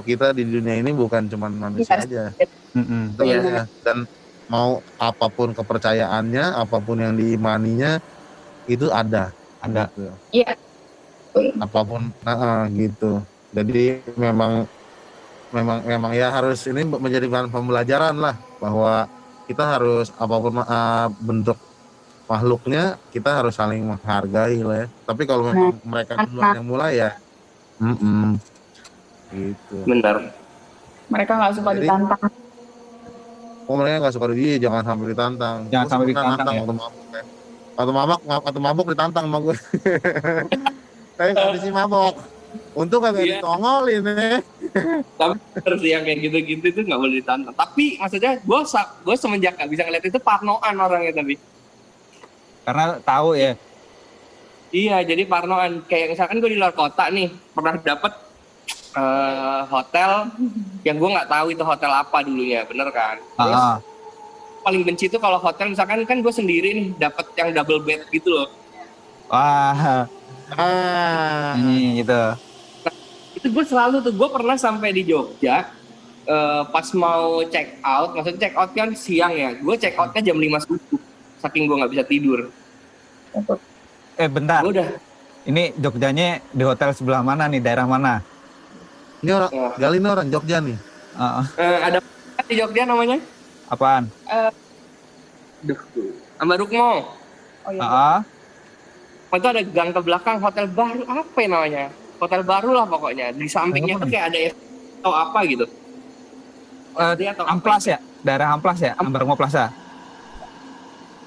kita di dunia ini bukan cuma manusia aja. Mm-mm. Iya. Dan mau apapun kepercayaannya, apapun yang diimaninya, itu ada. Gitu. Iya. Apapun, gitu. Jadi memang ya harus ini menjadi bahan pembelajaran lah, bahwa kita harus apapun bentuk makhluknya kita harus saling menghargai lah ya. Tapi kalau memang mereka duluan yang mulai ya, gitu. Benar. Mereka nggak suka Jadi- ditantang. Oh mereka nggak suka dia, jangan sampai ditantang. Jangan Gua sampai pernah ditantang, nantang ya. waktu mabuk ya. Waktu mabuk ditantang sama gue. Tapi kondisi mabok. Untung kagak Iya. ditongolin ya. Tapi terus yang kayak gitu-gitu itu nggak boleh ditantang. Tapi maksudnya gue semenjak nggak bisa ngeliat itu parnoan orangnya tapi. Karena tahu ya. Iya, jadi parnoan. Kayak misalkan gue di luar kota nih, pernah dapet hotel yang gue nggak tahu itu hotel apa dulunya, bener kan? Terus Ah, paling benci tuh kalau hotel misalkan kan gue sendiri nih dapet yang double bed gitu loh. wah, ini gitu. Itu gue selalu tuh, gue pernah sampai di Jogja pas mau check out, maksudnya check out kan siang ya, gue check outnya jam 5 subuh, saking gue nggak bisa tidur. Bentar. Gue udah Ini Jogjanya di hotel sebelah mana nih? Daerah mana? Ini orang Gali ini orang Jogja nih. ada di Jogja namanya, Apaan? Ambar Rukmo. Oh iya. Itu ada gang ke belakang hotel baru apa ya namanya? Hotel baru lah pokoknya. Di sampingnya tuh kayak ada atau apa gitu. Dia atau Amplas ya? Daerah Amplas ya? Ambarmo Plaza.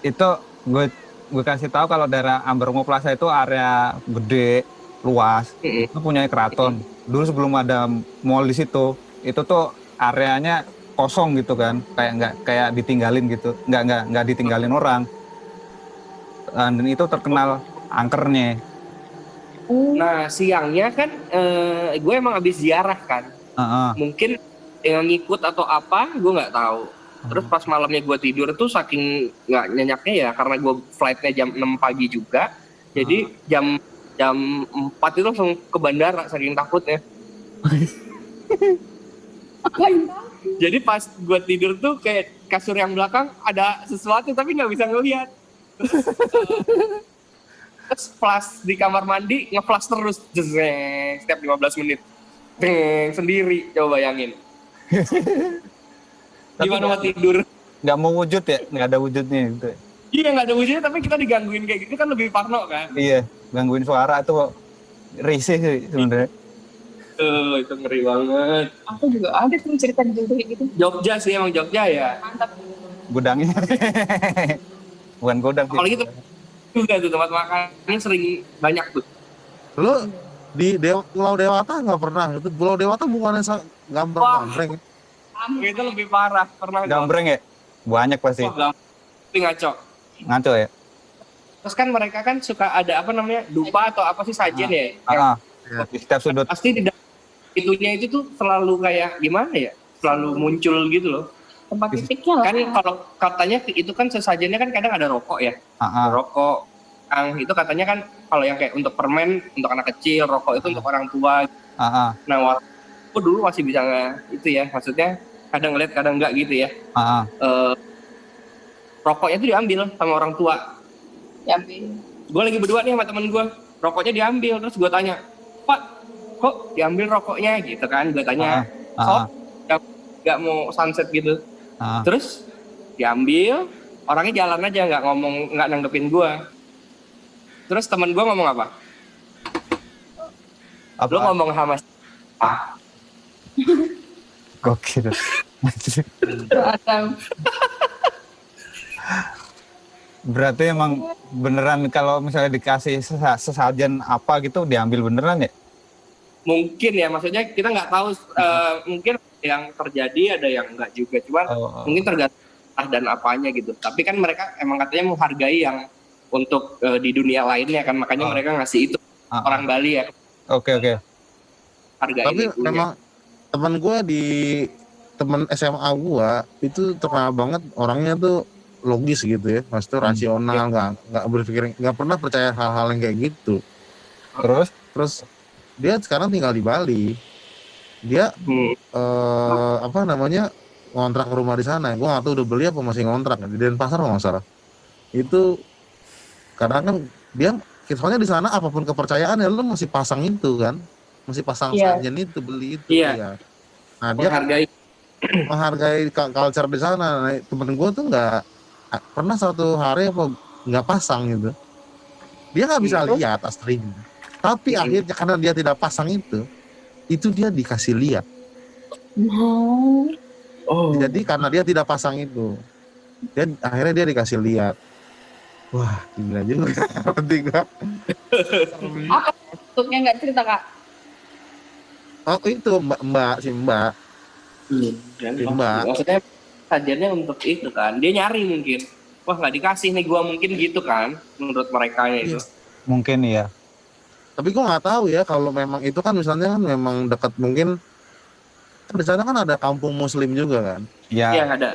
Itu gue kasih tahu kalau daerah Ambarmo Plaza itu area gede, luas. Itu punya keraton. Dulu sebelum ada mall di situ, itu tuh areanya kosong gitu kan, kayak ditinggalin gitu, nggak ditinggalin orang. Dan itu terkenal angkernya. Nah siangnya kan gue emang habis ziarah kan. Mungkin yang ngikut atau apa gue nggak tahu. Terus pas malamnya gue tidur tuh saking nggak nyenyaknya ya karena gue flightnya jam 6 pagi juga. Jadi jam 4 itu langsung ke bandara saking takutnya. Jadi pas gue tidur tuh kayak kasur yang belakang ada sesuatu tapi nggak bisa ngelihat. Terus flash di kamar mandi nge-flash terus jezeng, setiap 15 menit. Deng, sendiri coba bayangin. Gimana mau tidur? Nggak mau wujud ya? Nggak ada wujudnya gitu. Iya nggak ada wujudnya tapi kita digangguin kayak gitu kan lebih parno kan. Iya, gangguin suara tuh risih sih sebenarnya. Itu ngeri banget. Aku juga ada tuh cerita gitu kayak gitu. Jogja sih emang Jogja ya. Mantap. Gudangnya. Bukan gudang sih. Apalagi tuh juga tuh tempat makannya sering banyak tuh. Lu di Pulau Dewata nggak pernah? Itu Pulau Dewata bukannya gambreng. Itu lebih parah. Pernah nggak? Gambreng ya? Banyak pasti. Wah, tapi ngaco. Ngaco ya? Terus kan mereka kan suka ada apa namanya dupa atau apa sih sajen ya? Yang Di setiap sudut. pasti di itunya itu tuh selalu kayak gimana ya? Selalu muncul gitu loh. Tempat titiknya lah. Kan kalau katanya itu kan sesajennya kan kadang ada rokok ya. Rokok itu katanya kan kalau yang kayak untuk permen untuk anak kecil, rokok itu untuk orang tua. Nah, aku dulu masih bisa itu ya, maksudnya kadang ngeliat kadang enggak gitu ya. Rokoknya itu diambil sama orang tua. Diambil. Gue lagi berdua nih sama temen gue, rokoknya diambil, terus gue tanya, Pak, kok diambil rokoknya gitu kan? Gue tanya, kok nggak mau sunset gitu? Terus diambil, orangnya jalan aja nggak ngomong, nggak nanggepin gue. Terus temen gue ngomong apa? Lu ngomong sama Gokil. Berarti emang beneran kalau misalnya dikasih sesajen apa gitu diambil beneran ya? Mungkin ya, maksudnya kita nggak tahu, mungkin yang terjadi ada yang enggak juga, cuman mungkin tergantung dan apanya gitu. Tapi kan mereka emang katanya menghargai yang untuk di dunia lainnya kan, makanya mereka ngasih itu orang Bali ya. Oke. Hargai. Tapi memang teman SMA gua itu terkenal banget orangnya tuh logis gitu ya, maksudnya rasional, nggak berpikir, nggak pernah percaya hal-hal yang kayak gitu. Terus dia sekarang tinggal di Bali. Dia ngontrak rumah di sana. Gua nggak tahu udah beli apa masih ngontrak di Denpasar kalau nggak salah. Itu karena kan dia soalnya di sana apapun kepercayaan ya lu masih pasang itu kan, masih pasang sajen itu, beli itu. Ya. Nah dia menghargai culture di sana. Nah, temen gue tuh nggak pernah satu hari apa nggak pasang gitu. Dia nggak bisa lihat aslinya. Tapi akhirnya karena dia tidak pasang itu dia dikasih lihat. Mau. Oh. Jadi karena dia tidak pasang itu, akhirnya dia dikasih lihat. Wah, gila juga. Penting gak? Apa bentuknya nggak cerita Kak? Oh itu mbak si mbak. Mbak. Maksudnya sajarnya untuk itu kan. Dia nyari mungkin. Wah nggak dikasih nih gua mungkin gitu kan. Menurut mereka itu. Mungkin iya. Tapi gua nggak tahu ya kalau memang itu kan misalnya kan memang dekat mungkin. Di sana kan ada kampung muslim juga kan. Iya. Iya ada.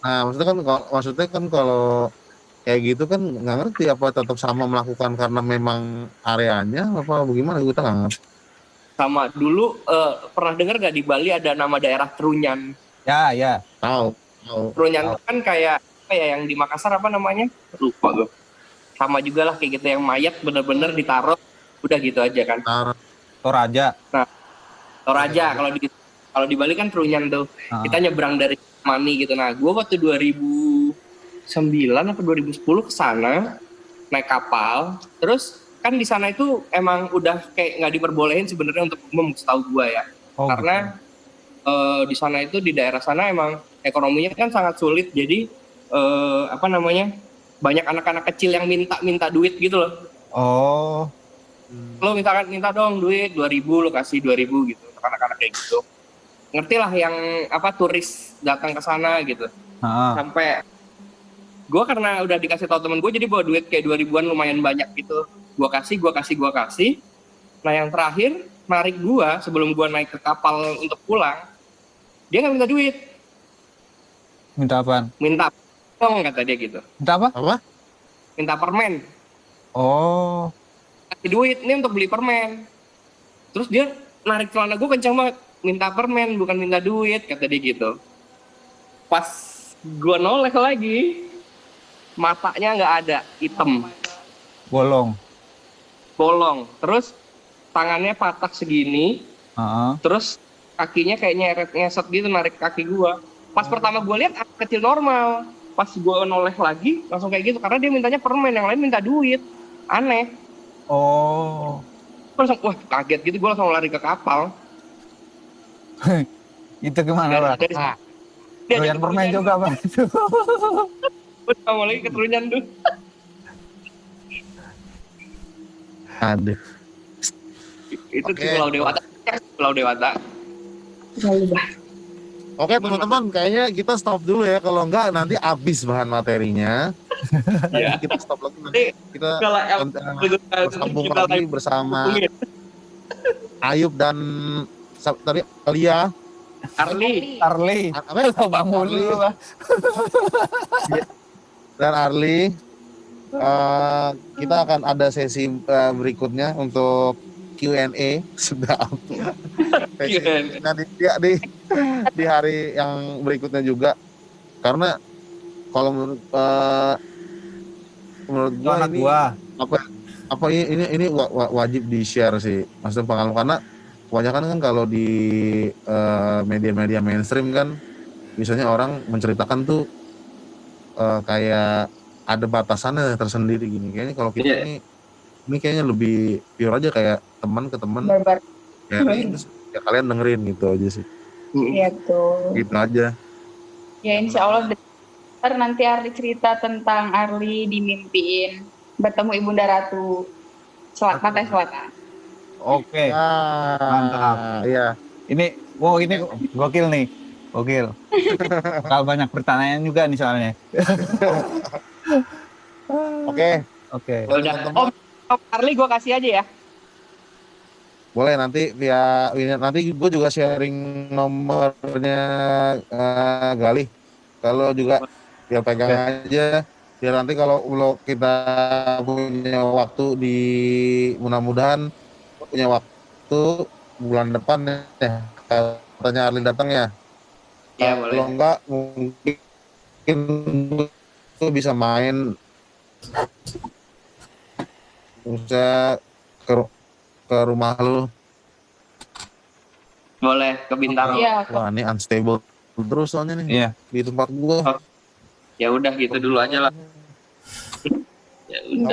Nah maksudnya kan kalau kayak gitu kan nggak ngerti apa tetap sama melakukan karena memang areanya apa bagaimana kita nggak ngerti. Sama dulu pernah dengar gak di Bali ada nama daerah Trunyan? Ya. Tahu. Trunyan itu kan kayak apa ya yang di Makassar apa namanya? Lupa gue. Sama juga lah kayak gitu yang mayat bener-bener ditaruh udah gitu aja kan. Toraja. Toraja kalau di Bali kan Trunyan tuh. Kita nyebrang dari Mani gitu. Nah, gue waktu 2009 atau 2010 ke sana naik kapal. Terus kan di sana itu emang udah kayak nggak diperbolehin sebenarnya untuk umum setahu gue ya. Karena di sana itu di daerah sana emang ekonominya kan sangat sulit. Jadi banyak anak-anak kecil yang minta duit gitu loh. Oh. Lo misalkan minta dong duit 2.000 lo kasih 2.000 gitu untuk anak-anak kayak gitu. Ngerti lah yang turis datang ke sana gitu. Sampai gue karena udah dikasih tau temen gue jadi bawa duit kayak 2.000-an lumayan banyak gitu. Gue kasih. Nah yang terakhir narik gue sebelum gue naik ke kapal untuk pulang, dia nggak minta duit. Minta apaan? Minta dong kata dia gitu. Minta apa? Minta permen. Oh. Kasih duit nih untuk beli permen. Terus dia narik celana gue kencang banget. Minta permen bukan minta duit kata dia gitu. Pas gue noleh lagi, matanya nggak ada, hitam. Bolong. Terus tangannya patah segini. Terus kakinya kayak nyeret-nyeset gitu narik kaki gua. Pas pertama gua lihat anak kecil normal. Pas gua noleh lagi langsung kayak gitu karena dia mintanya permen, yang lain minta duit. Aneh. Oh. Gua langsung wah kaget gitu, gua langsung lari ke kapal. Itu gimana, Pak? Doyan permen juga, Pak. Gua lagi keturunan tuh. Aduh. Itu Pulau Dewata. Oke teman-teman, kayaknya kita stop dulu ya. Kalau enggak nanti habis bahan materinya. Ya. Kita stop lagi nanti. Kita bersambung lagi bersama Ayub dan tadi Alia. Arli. Bang Muli. Dan Arli. Kita akan ada sesi berikutnya untuk Q&A sedap. Di hari yang berikutnya juga, karena kalau menurut gua ini wajib di share sih, maksudnya pengalaman, karena kebanyakan kan kalau di media-media mainstream kan misalnya orang menceritakan tuh kayak ada batasannya tersendiri gini. Kayaknya kalau kita ini kayaknya lebih pure aja, kayak teman ke teman. Ya kalian dengerin gitu aja sih. Iya tuh. Gitu aja. Ya insya Allah nanti Arli cerita tentang Arli dimimpiin bertemu Ibunda Ratu Pantai Selatan. Oke. Mantap. Iya. Ini gokil nih. Gokil. Kalau banyak pertanyaan juga nih soalnya. Oke. Om Arli gue kasih aja ya. Boleh nanti nanti gue juga sharing nomornya Galih. Kalau juga dia pegang aja. Biar nanti kalau kita punya waktu mudah-mudahan punya waktu bulan depan ya. Katanya Arli datang ya. Iya boleh. Kalau enggak mungkin tuh bisa main bisa ke rumah lu. Boleh ke Bintaro. Iya. Wah ini unstable terus soalnya nih. Iya. Di tempat gua. Ya udah gitu dulu aja lah.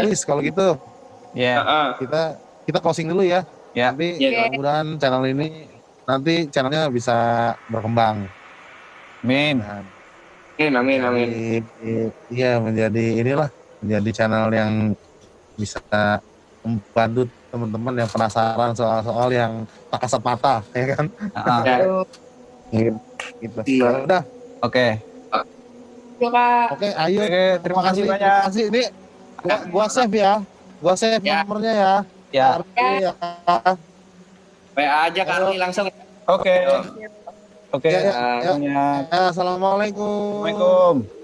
Wis kalau gitu Ya, kita closing dulu ya. ya. Nanti Ya. mudah-mudahan channel ini nanti channelnya bisa berkembang. Amin. Nah, Amin. iya menjadi channel yang bisa membantu teman-teman yang penasaran soal-soal yang tak kasat mata, ya kan? Ya. Gitu. Iya. Ya udah, Oke. Yuk Kak. oke, ayo. Oke, terima kasih banyak. Terima kasih. Ini gua save ya. Gua save Ya. nomornya ya. Ya. Ya. WA aja kali langsung. Oke. Oke. Ya, ya, Semuanya. Assalamualaikum. Assalamualaikum.